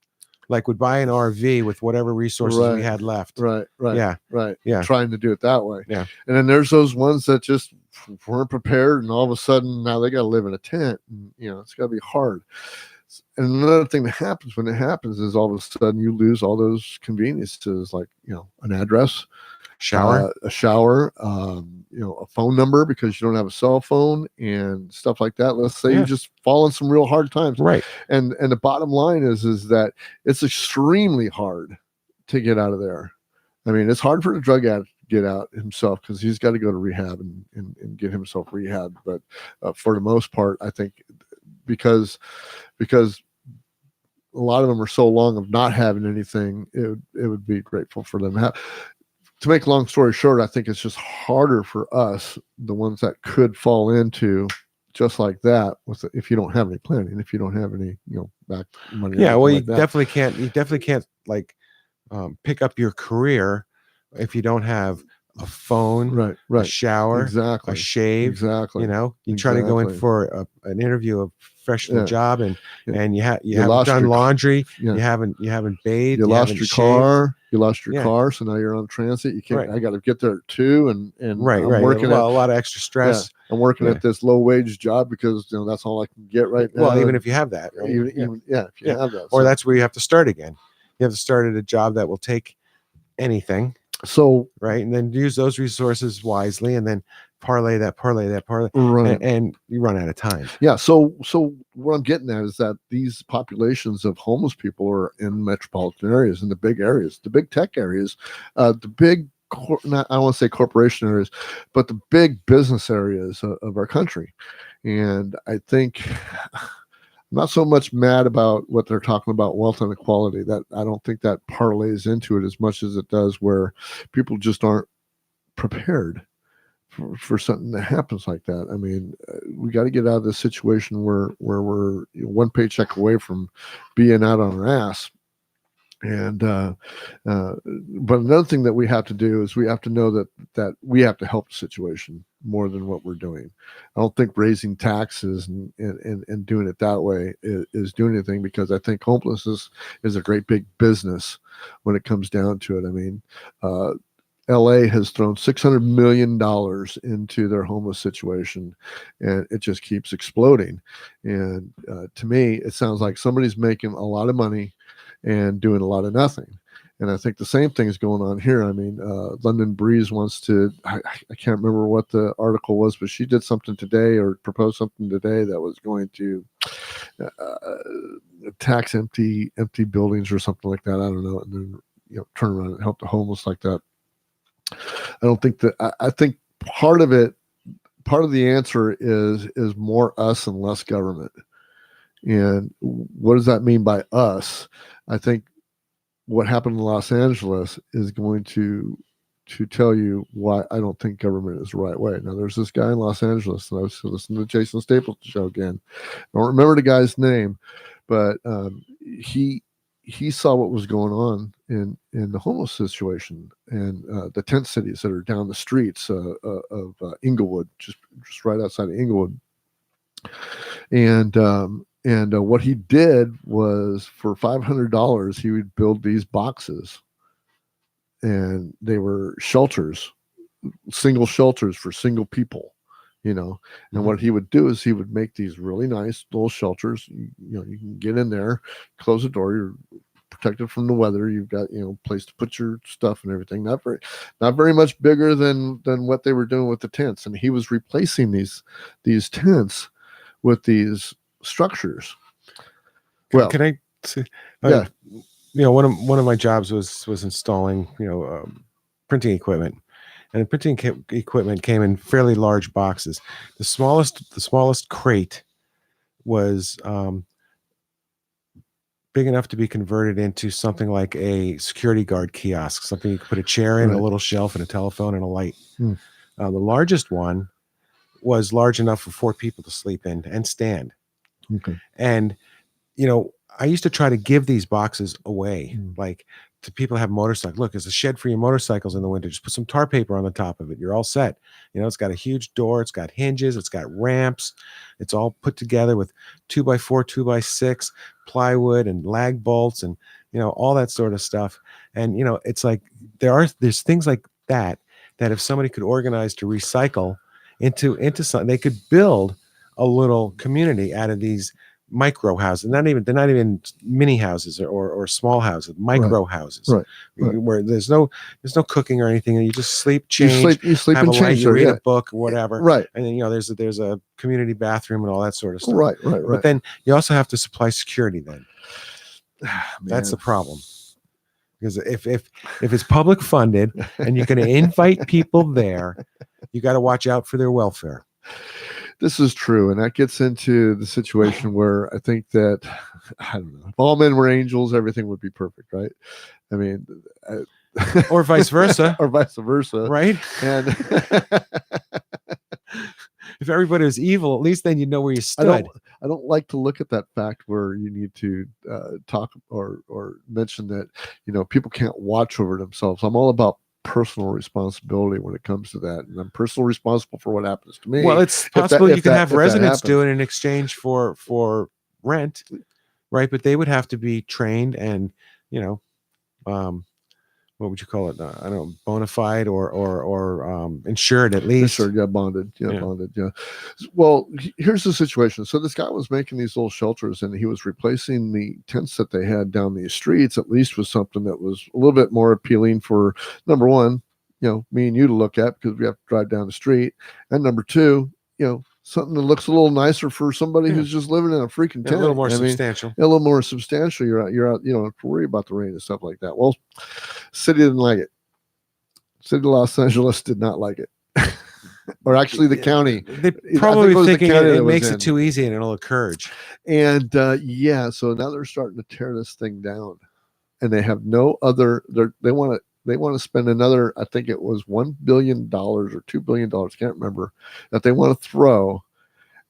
like would buy an RV with whatever resources we had left. Right. Yeah. Trying to do it that way. Yeah. And then there's those ones that just weren't prepared, and all of a sudden now they got to live in a tent. And, it's got to be hard. And another thing that happens when it happens is all of a sudden you lose all those conveniences, like an address, a shower, a phone number because you don't have a cell phone and stuff like that. Let's say you just fall in some real hard times, right? And the bottom line is that it's extremely hard to get out of there. I mean, it's hard for the drug addict to get out himself because he's got to go to rehab and get himself rehab. But for the most part, I think because a lot of them are so long of not having anything, it would be grateful for them to have. To make a long story short, I think it's just harder for us, the ones that could fall into just like that, if you don't have any planning, if you don't have any back money. Yeah, well, like definitely can't. You definitely can't like pick up your career if you don't have a phone, right, a shower, exactly, a shave. Exactly. You try to go in for an interview, a professional job, and you haven't done laundry, you haven't bathed, you lost your car, car, so now you're on transit. You can't. I got to get there too, and I'm working a lot of extra stress. I'm working at this low wage job because that's all I can get right now. Well, even if you have that, right? If you have that, or that's where you have to start again. You have to start at a job that will take anything. So right, and then use those resources wisely, and then parlay that, right. and you run out of time. Yeah. So what I'm getting at is that these populations of homeless people are in metropolitan areas, in the big areas, the big tech areas, the big I don't want to say corporation areas, but the big business areas of our country. And I think I'm not so much mad about what they're talking about wealth inequality. That I don't think that parlays into it as much as it does where people just aren't prepared for something that happens like that. I mean, we got to get out of this situation where we're one paycheck away from being out on our ass. And but another thing that we have to do is we have to know that we have to help the situation more than what we're doing. I don't think raising taxes and doing it that way is doing anything, because I think homelessness is a great big business when it comes down to it. I mean, LA has thrown $600 million into their homeless situation, and it just keeps exploding. And to me, it sounds like somebody's making a lot of money and doing a lot of nothing. And I think the same thing is going on here. I mean, London Breeze wants to, I can't remember what the article was, but she did something today or proposed something today that was going to tax empty buildings or something like that. I don't know. And then, turn around and help the homeless like that. I don't think that, I think part of the answer is more us and less government. And what does that mean by us? I think what happened in Los Angeles is going to tell you why I don't think government is the right way. Now, there's this guy in Los Angeles, and I was listening to Jason Staples' show again. I don't remember the guy's name, but he saw what was going on in the homeless situation and the tent cities that are down the streets of Inglewood, just right outside of Inglewood. And what he did was, for $500, he would build these boxes, and they were shelters, single shelters for single people, And what he would do is he would make these really nice little shelters. You can get in there, close the door, you're protected from the weather. You've got place to put your stuff and everything. Not very much bigger than what they were doing with the tents. And he was replacing these tents with these structures. Well, can I say, yeah, one of my jobs was installing printing equipment, and the printing equipment came in fairly large boxes. The smallest crate was big enough to be converted into something like a security guard kiosk, something you could put a chair in, Right. a little shelf, and a telephone and a light. Hmm. The largest one was large enough for 4 people to sleep in and stand. Okay. And, I used to try to give these boxes away, Mm. like to people who have motorcycles. Look, there's a shed for your motorcycles in the winter. Just put some tar paper on the top of it. You're all set. It's got a huge door. It's got hinges. It's got ramps. It's all put together with 2x4, 2x6 plywood and lag bolts and, all that sort of stuff. And, it's like there's things like that if somebody could organize to recycle into something, they could build a little community out of these micro houses. They're not even mini houses or small houses, micro houses, Right. where there's no cooking or anything, and you just sleep, change, you sleep have and a light, change you there, read yeah. a book, whatever, Right. and then there's a community bathroom and all that sort of stuff. Right. But then you also have to supply security. Then that's Man. the problem. Because if it's public funded and you're going to invite people there, you got to watch out for their welfare. This is true, and that gets into the situation where I think that, I don't know, if all men were angels, everything would be perfect, right? I mean, or vice versa, right? And if everybody was evil, at least then you know where you stood. I don't like to look at that fact where you need to talk or mention that people can't watch over themselves. I'm all about personal responsibility when it comes to that, and I'm personally responsible for what happens to me. Well, it's possible you can have residents do it in exchange for rent, right? But they would have to be trained and what would you call it? I don't know, bona fide or insured at least. Insured, yeah, bonded, bonded, yeah. Well, here's the situation. So this guy was making these little shelters, and he was replacing the tents that they had down these streets, at least with something that was a little bit more appealing for, number one, me and you to look at because we have to drive down the street, and number two, something that looks a little nicer for somebody who's just living in a freaking tent. A little more substantial. A little more substantial. You're out, don't have to worry about the rain and stuff like that. Well, city didn't like it. City of Los Angeles did not like it. Or actually the county. They probably thinking it makes it too easy and it'll encourage. And so now they're starting to tear this thing down. And they have no other, they want to spend another, I think it was $1 billion or $2 billion, can't remember, that they want to throw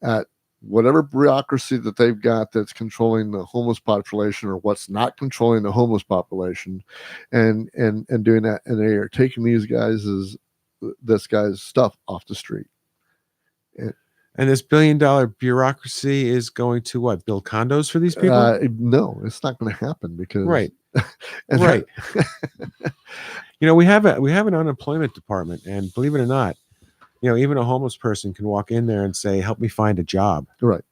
at whatever bureaucracy that they've got that's controlling the homeless population or what's not controlling the homeless population and doing that. And they are taking this guy's stuff off the street. And this $1 billion bureaucracy is going to what? Build condos for these people? No, it's not going to happen because right. Right. we have an unemployment department, and believe it or not, even a homeless person can walk in there and say, "Help me find a job." Right.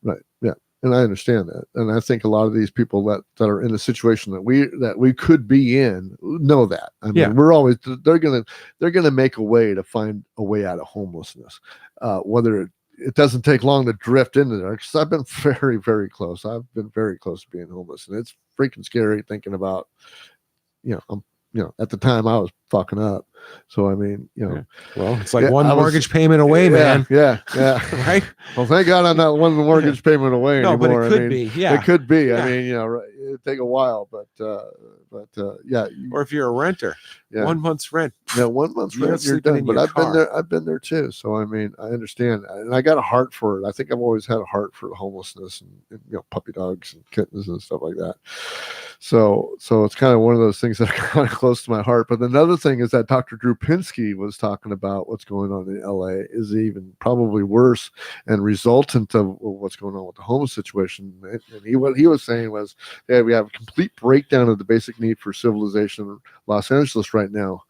Yeah. And I understand that. And I think a lot of these people that are in the situation that we could be in know that. I mean, they're going to make a way to find a way out of homelessness. Whether it doesn't take long to drift into there, because I've been very, very close. I've been very close to being homeless, and it's freaking scary thinking about, at the time I was fucking up. So, I mean, well, it's like one mortgage payment away, man. Yeah. Right. Well, thank God I'm not one mortgage payment away anymore. But it could be. Yeah. It could be. Yeah. I mean, it'd take a while, but yeah. Or if you're a renter, 1 month's rent. Yeah, 1 month's rent, you're done. But I've been there too. So, I mean, I understand. And I got a heart for it. I think I've always had a heart for homelessness and puppy dogs and kittens and stuff like that. So it's kind of one of those things that are kind of close to my heart. But another thing is that Dr. Drew Pinsky was talking about what's going on in LA is even probably worse and resultant of what's going on with the homeless situation. And what he was saying was, we have a complete breakdown of the basic need for civilization in Los Angeles right now.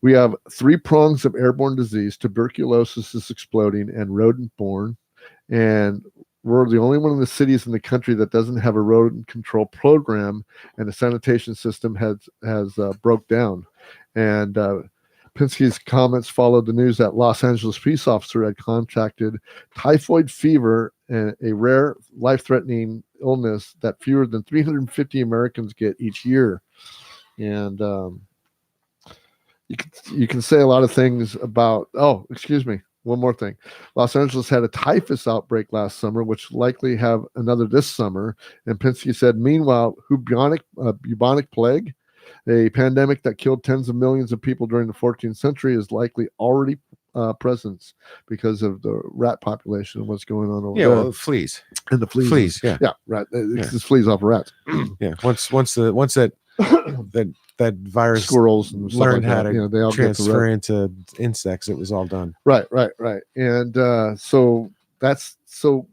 We have 3 prongs of airborne disease. Tuberculosis is exploding and rodent-borne. And we're the only one of the cities in the country that doesn't have a rodent control program, and the sanitation system has broke down. And Pinsky's comments followed the news that Los Angeles police officer had contracted typhoid fever, and a rare life-threatening illness that fewer than 350 Americans get each year. And you can say a lot of things about. Oh, excuse me. One more thing. Los Angeles had a typhus outbreak last summer, which likely have another this summer. And Penske said, meanwhile, bubonic plague, a pandemic that killed tens of millions of people during the 14th century, is likely already present because of the rat population and what's going on over Yeah, there. well, fleas. And the fleas. Fleas, yeah. Yeah, right. It's fleas off of rats. Yeah. Once that that virus Squirrels and stuff learned like how that. to You know, they all get the transfer rat. into insects, it was all done. Right. And so that's one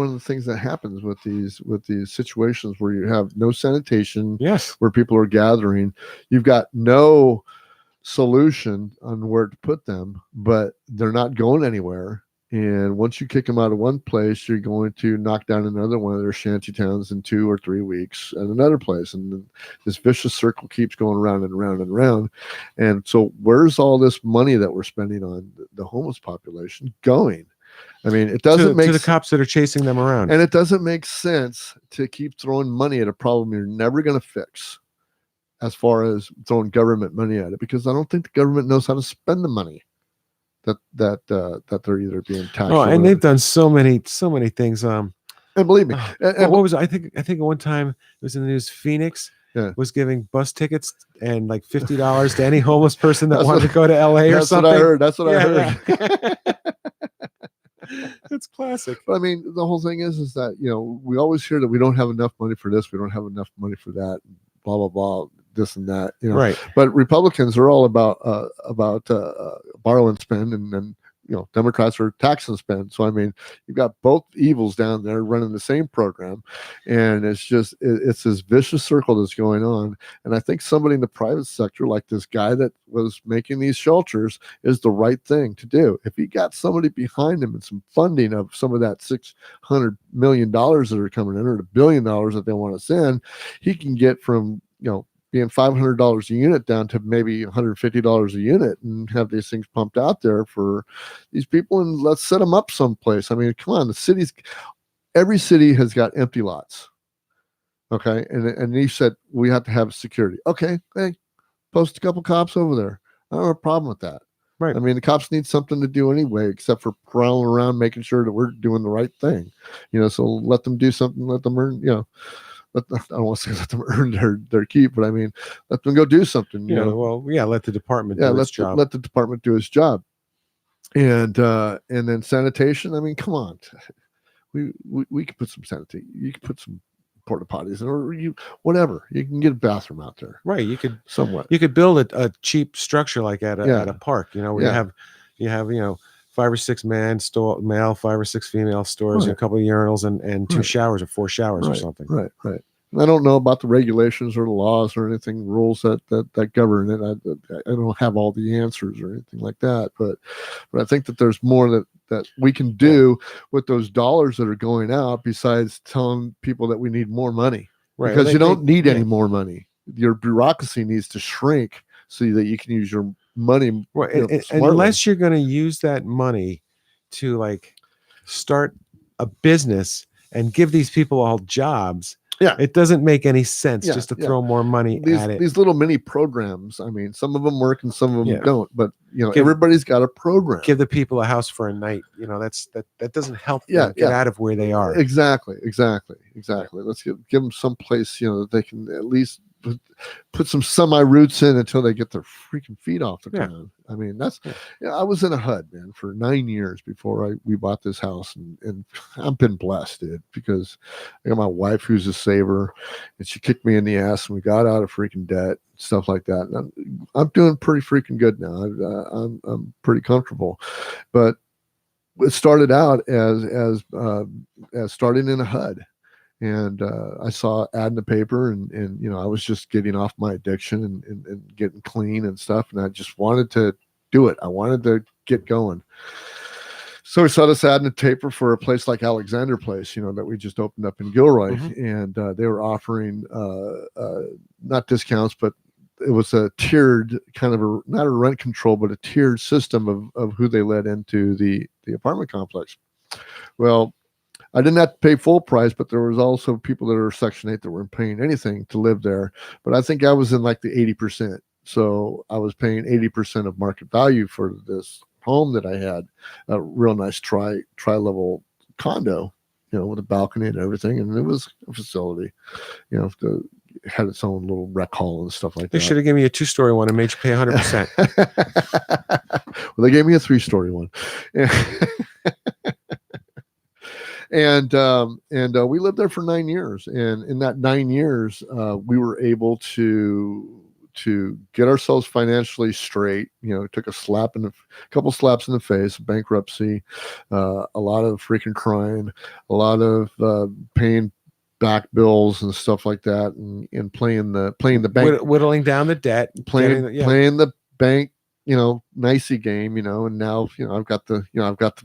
of the things that happens with these situations where you have no sanitation, Yes. where people are gathering. You've got no solution on where to put them, but they're not going anywhere. And once you kick them out of one place, you're going to knock down another one of their shanty towns in 2 or 3 weeks at another place. And then this vicious circle keeps going round and round and round. And so where's all this money that we're spending on the homeless population going? I mean, it doesn't make to the cops that are chasing them around. and it doesn't make sense to keep throwing money at a problem you're never going to fix, as far as throwing government money at it, because I don't think the government knows how to spend the money that they're either being taxed. Oh, and they've done so many things. And believe me, and what was it? I think at one time it was in the news. Phoenix was giving bus tickets and like $50 to any homeless person that wanted to go to LA or something. That's what I heard. That's classic. But I mean, the whole thing is that, you know, we always hear that we don't have enough money for this, we don't have enough money for that, blah blah blah, this and that, you know. Right. But Republicans are all about borrow and spend, and then, you know, Democrats are tax and spend. So I mean, you've got both evils down there running the same program, and it's just it's this vicious circle that's going on. And I think somebody in the private sector, like this guy that was making these shelters, is the right thing to do. If he got somebody behind him and some funding of some of that $600 million that are coming in, or the $1 billion that they want to send, he can get from, you know, being $500 a unit down to maybe $150 a unit, and have these things pumped out there for these people, and let's set them up someplace. I mean, come on, every city has got empty lots. Okay. And he said, we have to have security. Okay. Hey, post a couple cops over there. I don't have a problem with that. Right. I mean, the cops need something to do anyway, except for prowling around, making sure that we're doing the right thing, you know, so let them do something, let them earn, you know, I don't want to say let them earn their keep, but I mean, let them go do something. You know? Well, yeah, let the department do its job. Let the department do its job. And then sanitation. I mean, come on, we could put some sanitation. You could put some porta potties, or whatever. You can get a bathroom out there. Right. You could somewhat. You could build a cheap structure like at a park. You know, where you have you know, 5 or 6 male, 5 or 6 female stores, and a couple of urinals, and 2 showers or 4 showers or something. Right. I don't know about the regulations or the laws or anything, rules that govern it. I don't have all the answers or anything like that, but I think that there's more that we can do with those dollars that are going out, besides telling people that we need more money. Right. Because you don't need any more money. Your bureaucracy needs to shrink so that you can use your money. Right. Unless you're going to use that money to like start a business and give these people all jobs. Yeah, it doesn't make any sense just to throw more money at it. These little mini programs. I mean, some of them work and some of them don't. But you know, everybody's got a program. Give the people a house for a night. You know, that doesn't help them get out of where they are. Exactly. Let's give them some place, you know, that they can at least put some semi-roots in until they get their freaking feet off the ground. I mean, I was in a HUD, man, for 9 years before we bought this house, and I've been blessed, dude, because I got my wife who's a saver, and she kicked me in the ass, and we got out of freaking debt, stuff like that. And I'm doing pretty freaking good now. I'm pretty comfortable, but it started out as starting in a HUD. And I saw ad in the paper, and you know, I was just getting off my addiction and getting clean and stuff, and I just wanted to do it. I wanted to get going. So we saw this ad in the paper for a place like Alexander Place, you know, that we just opened up in Gilroy, and they were offering not discounts, but it was a tiered kind of not a rent control, but a tiered system of who they let into the apartment complex. Well, I didn't have to pay full price, but there was also people that are Section 8 that weren't paying anything to live there. But I think I was in like the 80%, So I was paying 80% of market value for this home that I had, a real nice tri-level condo, with a balcony and everything. And it was a facility, had its own little rec hall and stuff like They that. should have given me a 2-story one and made you pay 100%. Well, they gave me a 3-story one. And we lived there for 9 years. And in that 9 years, we were able to get ourselves financially straight. Took a couple slaps in the face, bankruptcy, a lot of freaking crying, a lot of paying back bills and stuff like that, and playing the bank, whittling down the debt, playing the bank, nicey game, and now, I've got the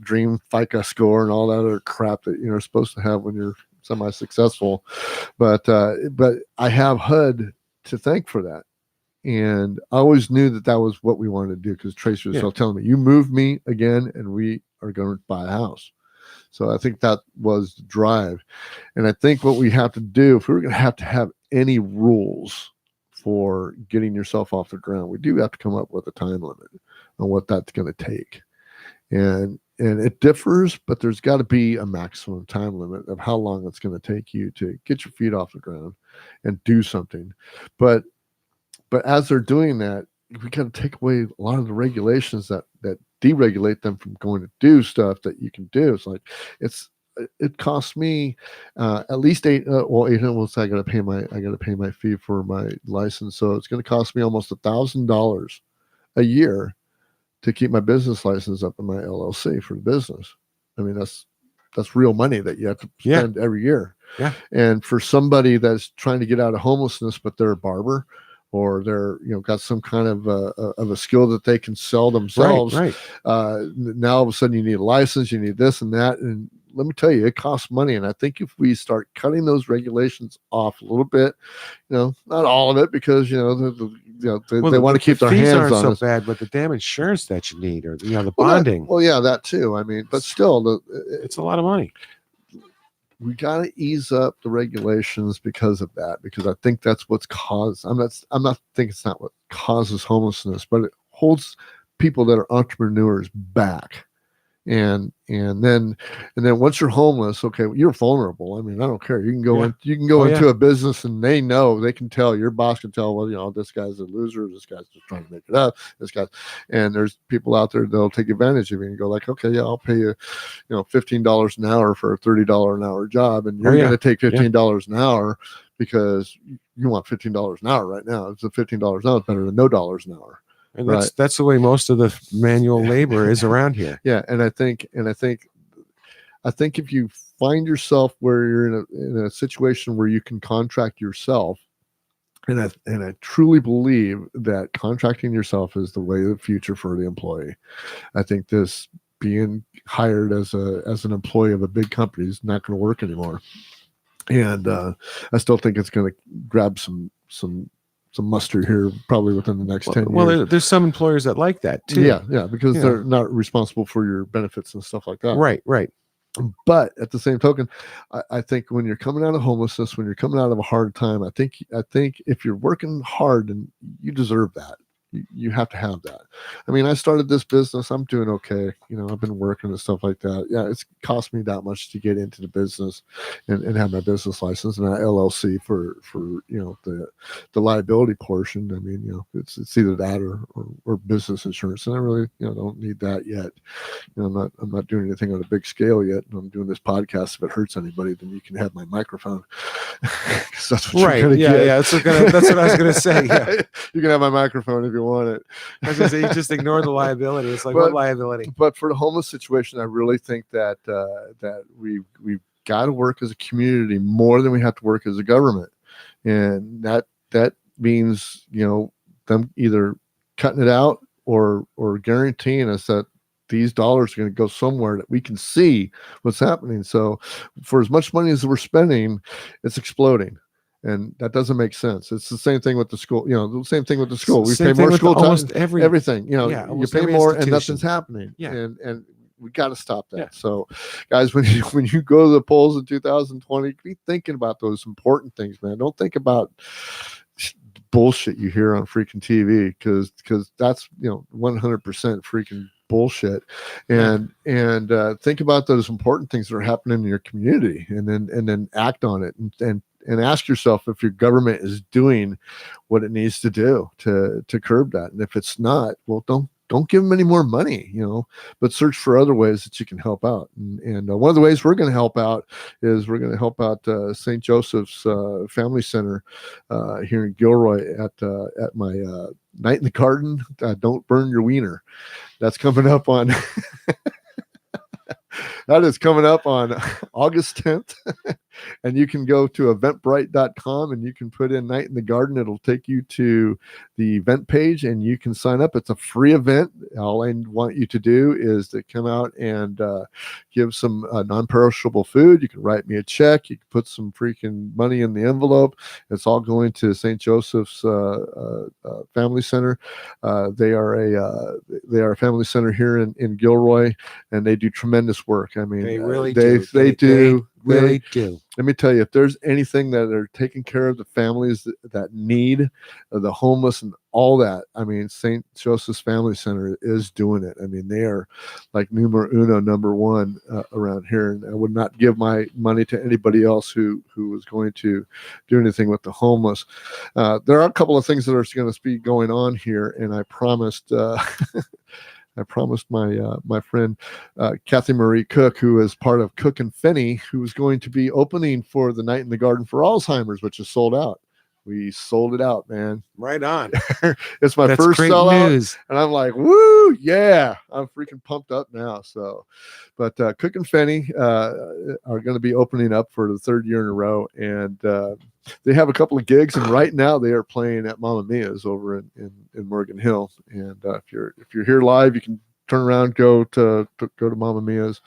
dream FICA score and all that other crap that you're supposed to have when you're semi-successful. But I have HUD to thank for that. And I always knew that was what we wanted to do, because Tracy was still telling me, you move me again and we are going to buy a house. So I think that was the drive. And I think what we have to do, if we're going to have any rules for getting yourself off the ground, we do have to come up with a time limit on what that's going to take. And it differs, but there's got to be a maximum time limit of how long it's going to take you to get your feet off the ground and do something. But as they're doing that, we got to take away a lot of the regulations that deregulate them from going to do stuff that you can do. It's like, it costs me at least $800. I got to pay my fee for my license, so it's going to cost me almost $1,000 a year to keep my business license up in my LLC for the business. I mean, that's real money that you have to spend every year. Yeah. And for somebody that's trying to get out of homelessness, but they're a barber, or they're got some kind of a skill that they can sell themselves. Right. Now all of a sudden you need a license, you need this and that, and let me tell you, it costs money. And I think if we start cutting those regulations off a little bit, not all of it, because they want to keep their hands on us. The fees aren't so bad, but the damn insurance that you need, or the bonding. That too. I mean, but still, it's a lot of money. We got to ease up the regulations because of that, because I think that's what's caused. I'm not thinking it's not what causes homelessness, but it holds people that are entrepreneurs back. And then once you're homeless, okay, you're vulnerable. I mean, I don't care. You can go into a business, and they can tell, your boss can tell, well, this guy's a loser, this guy's just trying to make it up, and there's people out there that'll take advantage of you and go like, okay, yeah, I'll pay you, $15 an hour for a $30 an hour job. And you're going to take $15 an hour because you want $15 an hour right now. It's a $15 an hour is better than no dollars an hour. And that's the way most of the manual labor is around here. Yeah, and I think if you find yourself where you're in a situation where you can contract yourself, and I truly believe that contracting yourself is the way of the future for the employee. I think this being hired as an employee of a big company is not going to work anymore, and I still think it's going to grab some muster here probably within the next 10 years. Well, there's some employers that like that too. Yeah, because they're not responsible for your benefits and stuff like that. Right. But at the same token, I think when you're coming out of homelessness, when you're coming out of a hard time, I think if you're working hard, and you deserve that. You have to have that. I mean, I started this business. I'm doing okay. I've been working and stuff like that. Yeah, it's cost me that much to get into the business and have my business license and an LLC for the liability portion. I mean, it's either that or business insurance, and I really don't need that yet. I'm not doing anything on a big scale yet. And I'm doing this podcast. If it hurts anybody, then you can have my microphone. That's what you're gonna get. Yeah. That's what I was gonna say. Yeah, you can have my microphone if you want it. I was gonna say, you just ignore the liability. It's like, what liability? But for the homeless situation, I really think that we've got to work as a community more than we have to work as a government, and that means them either cutting it out or guaranteeing us that these dollars are going to go somewhere that we can see what's happening. So for as much money as we're spending, it's exploding. And that doesn't make sense. It's the same thing with the school. The same thing with the school. We pay more school time, almost everything. You pay more and nothing's happening. Yeah. And we got to stop that. Yeah. So, guys, when you go to the polls in 2020, be thinking about those important things, man. Don't think about bullshit you hear on freaking TV, because that's 100% freaking bullshit. And think about those important things that are happening in your community, and then act on it, and ask yourself if your government is doing what it needs to do to curb that. And if it's not, well, don't give them any more money, but search for other ways that you can help out. And one of the ways we're going to help out is we're going to help out St. Joseph's Family Center here in Gilroy at my Night in the Garden. Don't burn your wiener. That's coming up on that is coming up on August 10th. And you can go to eventbrite.com and you can put in Night in the Garden. It'll take you to the event page and you can sign up. It's a free event. All I want you to do is to come out and give some non-perishable food. You can write me a check. You can put some freaking money in the envelope. It's all going to St. Joseph's Family Center. They are a family center here in Gilroy, and they do tremendous work. I mean, They really do. They do. Really do. Let me tell you, if there's anything that are taking care of the families that need, the homeless and all that, I mean, St. Joseph's Family Center is doing it. I mean, they are like number one around here. And I would not give my money to anybody else who was going to do anything with the homeless. There are a couple of things that are going to be going on here, and I promised my friend Kathy Marie Cook, who is part of Cook and Fenny, who is going to be opening for the Night in the Garden for Alzheimer's, which is sold out. We sold it out, man. Right on. It's my That's first great sellout, news. and I'm like, woo, yeah! I'm freaking pumped up now. So, but Cook and Fenny are going to be opening up for the third year in a row, and they have a couple of gigs, and right now they are playing at Mamma Mia's over in Morgan Hill. And if you're here live, you can turn around, go to Mamma Mia's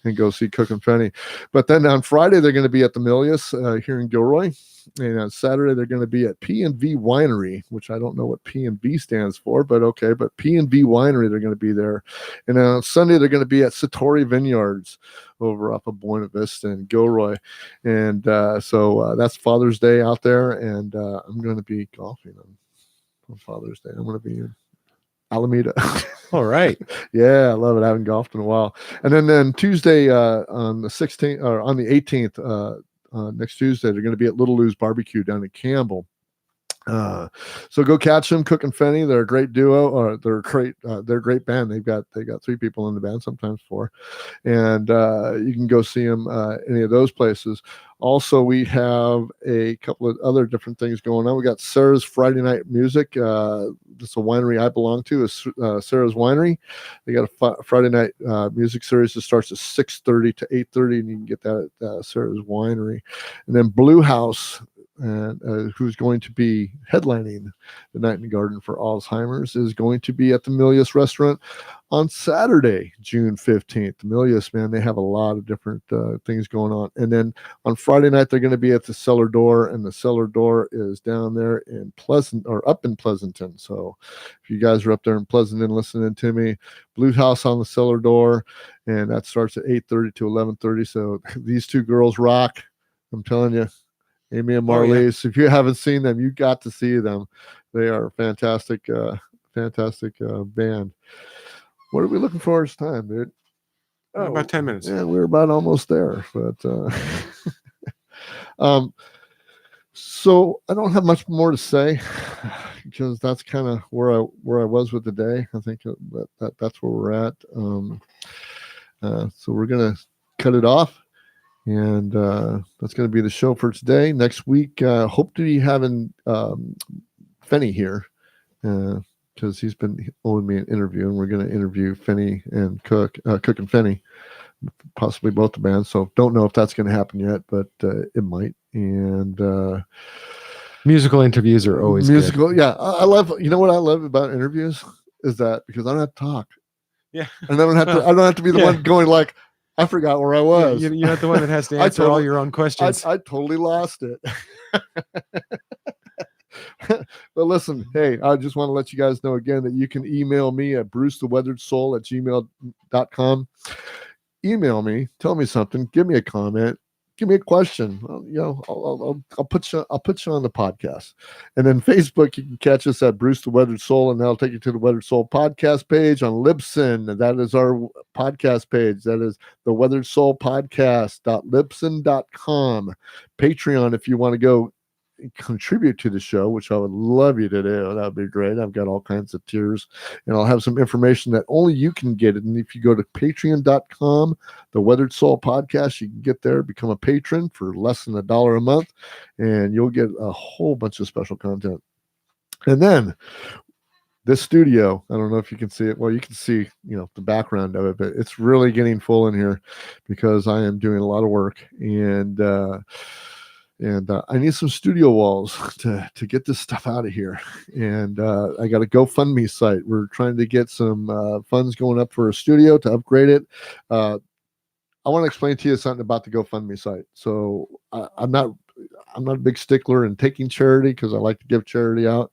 and go see Cook and Fenny. But then on Friday, they're going to be at the Milius here in Gilroy. And on Saturday, they're going to be at P&V Winery, which I don't know what P&V stands for, but okay. But P&V Winery, they're going to be there. And on Sunday, they're going to be at Satori Vineyards over up of Buena Vista and Gilroy. And so that's Father's Day out there. And I'm going to be golfing on Father's Day. I'm going to be in Alameda. All right. Yeah, I love it. I haven't golfed in a while. And then Tuesday on the 16th or on the 18th, next Tuesday, they're going to be at Little Lou's Barbecue down in Campbell. So go catch them, Cook and Fenny. They're a great duo, or they're a great band. They got 3 people in the band, sometimes 4, and you can go see them any of those places. Also, we have a couple of other different things going on. We got Sarah's Friday Night Music. It's a winery I belong to, is Sarah's Winery. They got a Friday night music series that starts at 6:30 to 8:30, and you can get that at Sarah's Winery. And then Blue House, who's going to be headlining the Night in the Garden for Alzheimer's, is going to be at the Milius restaurant on Saturday, June 15th. The Milius, man, they have a lot of different things going on. And then on Friday night, they're going to be at the Cellar Door, and the Cellar Door is down there in up in Pleasanton. So if you guys are up there in Pleasanton listening to me, Blue House on the Cellar Door, and that starts at 8:30 to 11:30. So these 2 girls rock. I'm telling you. Amy and Marlies. If you haven't seen them, you got to see them. They are a fantastic band. What are we looking for this time, dude? About 10 minutes. Yeah, we're about almost there. But so I don't have much more to say, because that's kind of where I was with the day. I think that's where we're at. So we're gonna cut it off. And that's going to be the show for today. Next week, hope to be having Fenny here, because he's been owing me an interview, and we're going to interview Fenny and Cook and Fenny, possibly both the bands. So don't know if that's going to happen yet, but it might. And musical interviews are always musical. good. Yeah, I love. You know what I love about interviews is that because I don't have to talk. Yeah, and I don't have to be the one going like, I forgot where I was. You're not the one that has to answer all your own questions. I totally lost it. But listen, hey, I just want to let you guys know again that you can email me at brucetheweatheredsoul@gmail.com. Email me, tell me something, give me a comment, give me a question. I'll put you on the podcast. And then Facebook, you can catch us at Bruce the Weathered Soul, and that'll take you to the Weathered Soul podcast page on Libsyn. That is our podcast page. That is the Weathered Soul podcast.libsyn.com. Patreon, if you want to go contribute to the show, which I would love you to do. That would be great. I've got all kinds of tiers, and I'll have some information that only you can get. And if you go to patreon.com, the Weathered Soul podcast, you can get there, become a patron for less than $1 a month, and you'll get a whole bunch of special content. And then this studio, I don't know if you can see it. Well, you can see, the background of it, but it's really getting full in here because I am doing a lot of work, and I need some studio walls to get this stuff out of here. And I got a GoFundMe site. We're trying to get some funds going up for a studio to upgrade it. I want to explain to you something about the GoFundMe site. So I'm not a big stickler in taking charity because I like to give charity out.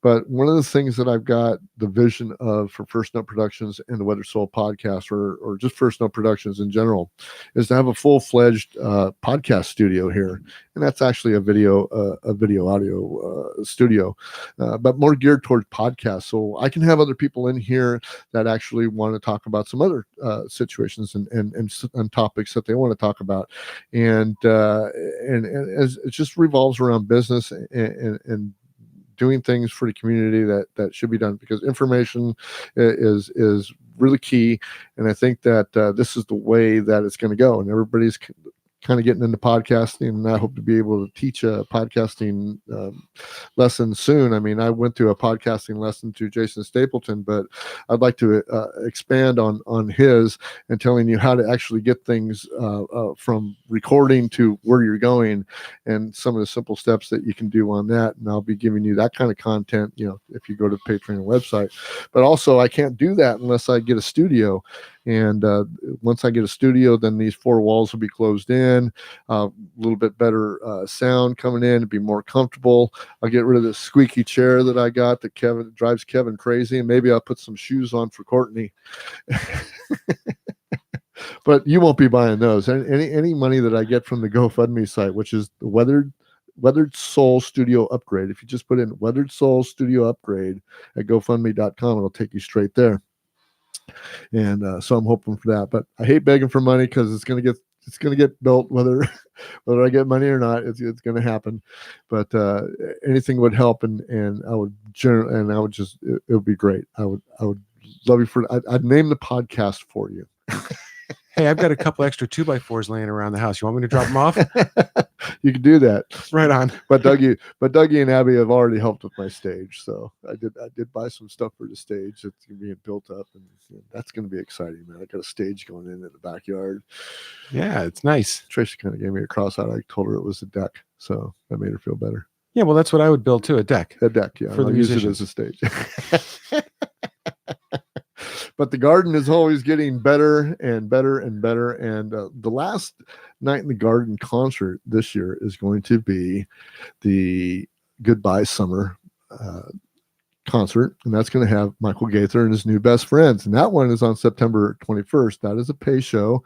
But one of the things that I've got the vision of for First Note Productions and the Weathered Soul podcast, or just First Note Productions in general, is to have a full-fledged podcast studio here. And that's actually a video audio studio, but more geared towards podcasts. So I can have other people in here that actually want to talk about some other situations and topics that they want to talk about. And as it just revolves around business and doing things for the community that should be done, because information is really key. And I think that this is the way that it's going to go, and everybody's kind of getting into podcasting, and I hope to be able to teach a podcasting lesson soon. I mean, I went through a podcasting lesson to Jason Stapleton, but I'd like to expand on his and telling you how to actually get things from recording to where you're going, and some of the simple steps that you can do on that. And I'll be giving you that kind of content, if you go to the Patreon website. But also, I can't do that unless I get a studio. And once I get a studio, then these four walls will be closed in, a little bit better sound coming in, to be more comfortable. I'll get rid of this squeaky chair that I got that drives Kevin crazy, and maybe I'll put some shoes on for Courtney. But you won't be buying those. Any money that I get from the GoFundMe site, which is the Weathered Soul Studio Upgrade. If you just put in Weathered Soul Studio Upgrade at GoFundMe.com, it'll take you straight there. And so I'm hoping for that. But I hate begging for money because it's gonna get built whether I get money or not. It's going to happen. But anything would help, and I would just it would be great. I would love you for. I'd name the podcast for you. Hey, I've got a couple extra 2x4s laying around the house. You want me to drop them off? You can do that. Right on. But Dougie and Abby have already helped with my stage, so I did buy some stuff for the stage that's being built up, and that's going to be exciting, man. I got a stage going in the backyard. Yeah, it's nice. Tracy kind of gave me a cross out. I told her it was a deck, so that made her feel better. Yeah, well, that's what I would build too, a deck. A deck, yeah. For the musicians. Use it as a stage. But the garden is always getting better and better and better. And the last Night in the Garden concert this year is going to be the Goodbye Summer concert. And that's going to have Michael Gaither and his new best friends. And that one is on September 21st. That is a pay show.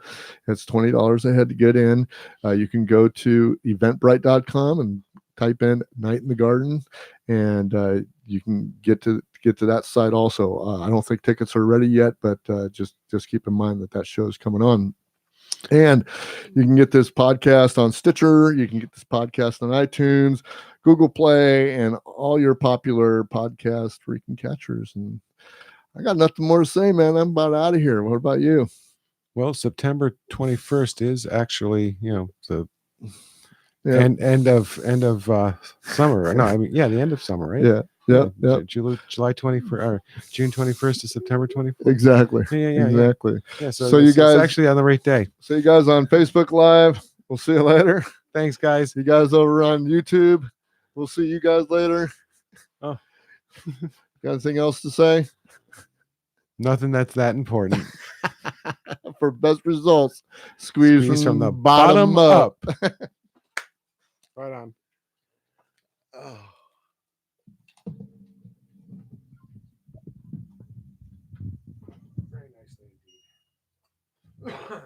It's $20 a head to get in. You can go to eventbrite.com and type in Night in the Garden, and you can get to that site also. I don't think tickets are ready yet, but just keep in mind that show is coming on. And you can get this podcast on Stitcher. You can get this podcast on iTunes, Google Play, and all your popular podcast freaking catchers. And I got nothing more to say, man. I'm about out of here. What about you? Well, September 21st is actually, the Yeah. end of summer. No, I mean, the end of summer, right? Yeah. Yeah. July 21st or June 21st to September 24th. Exactly. Yeah. Exactly. Yeah. So you guys it's actually on the right day. See you guys on Facebook Live. We'll see you later. Thanks, guys. You guys over on YouTube. We'll see you guys later. Oh, got anything else to say? Nothing that's that important. For best results, squeeze from the bottom up. Right on. Oh. Very nicely indeed.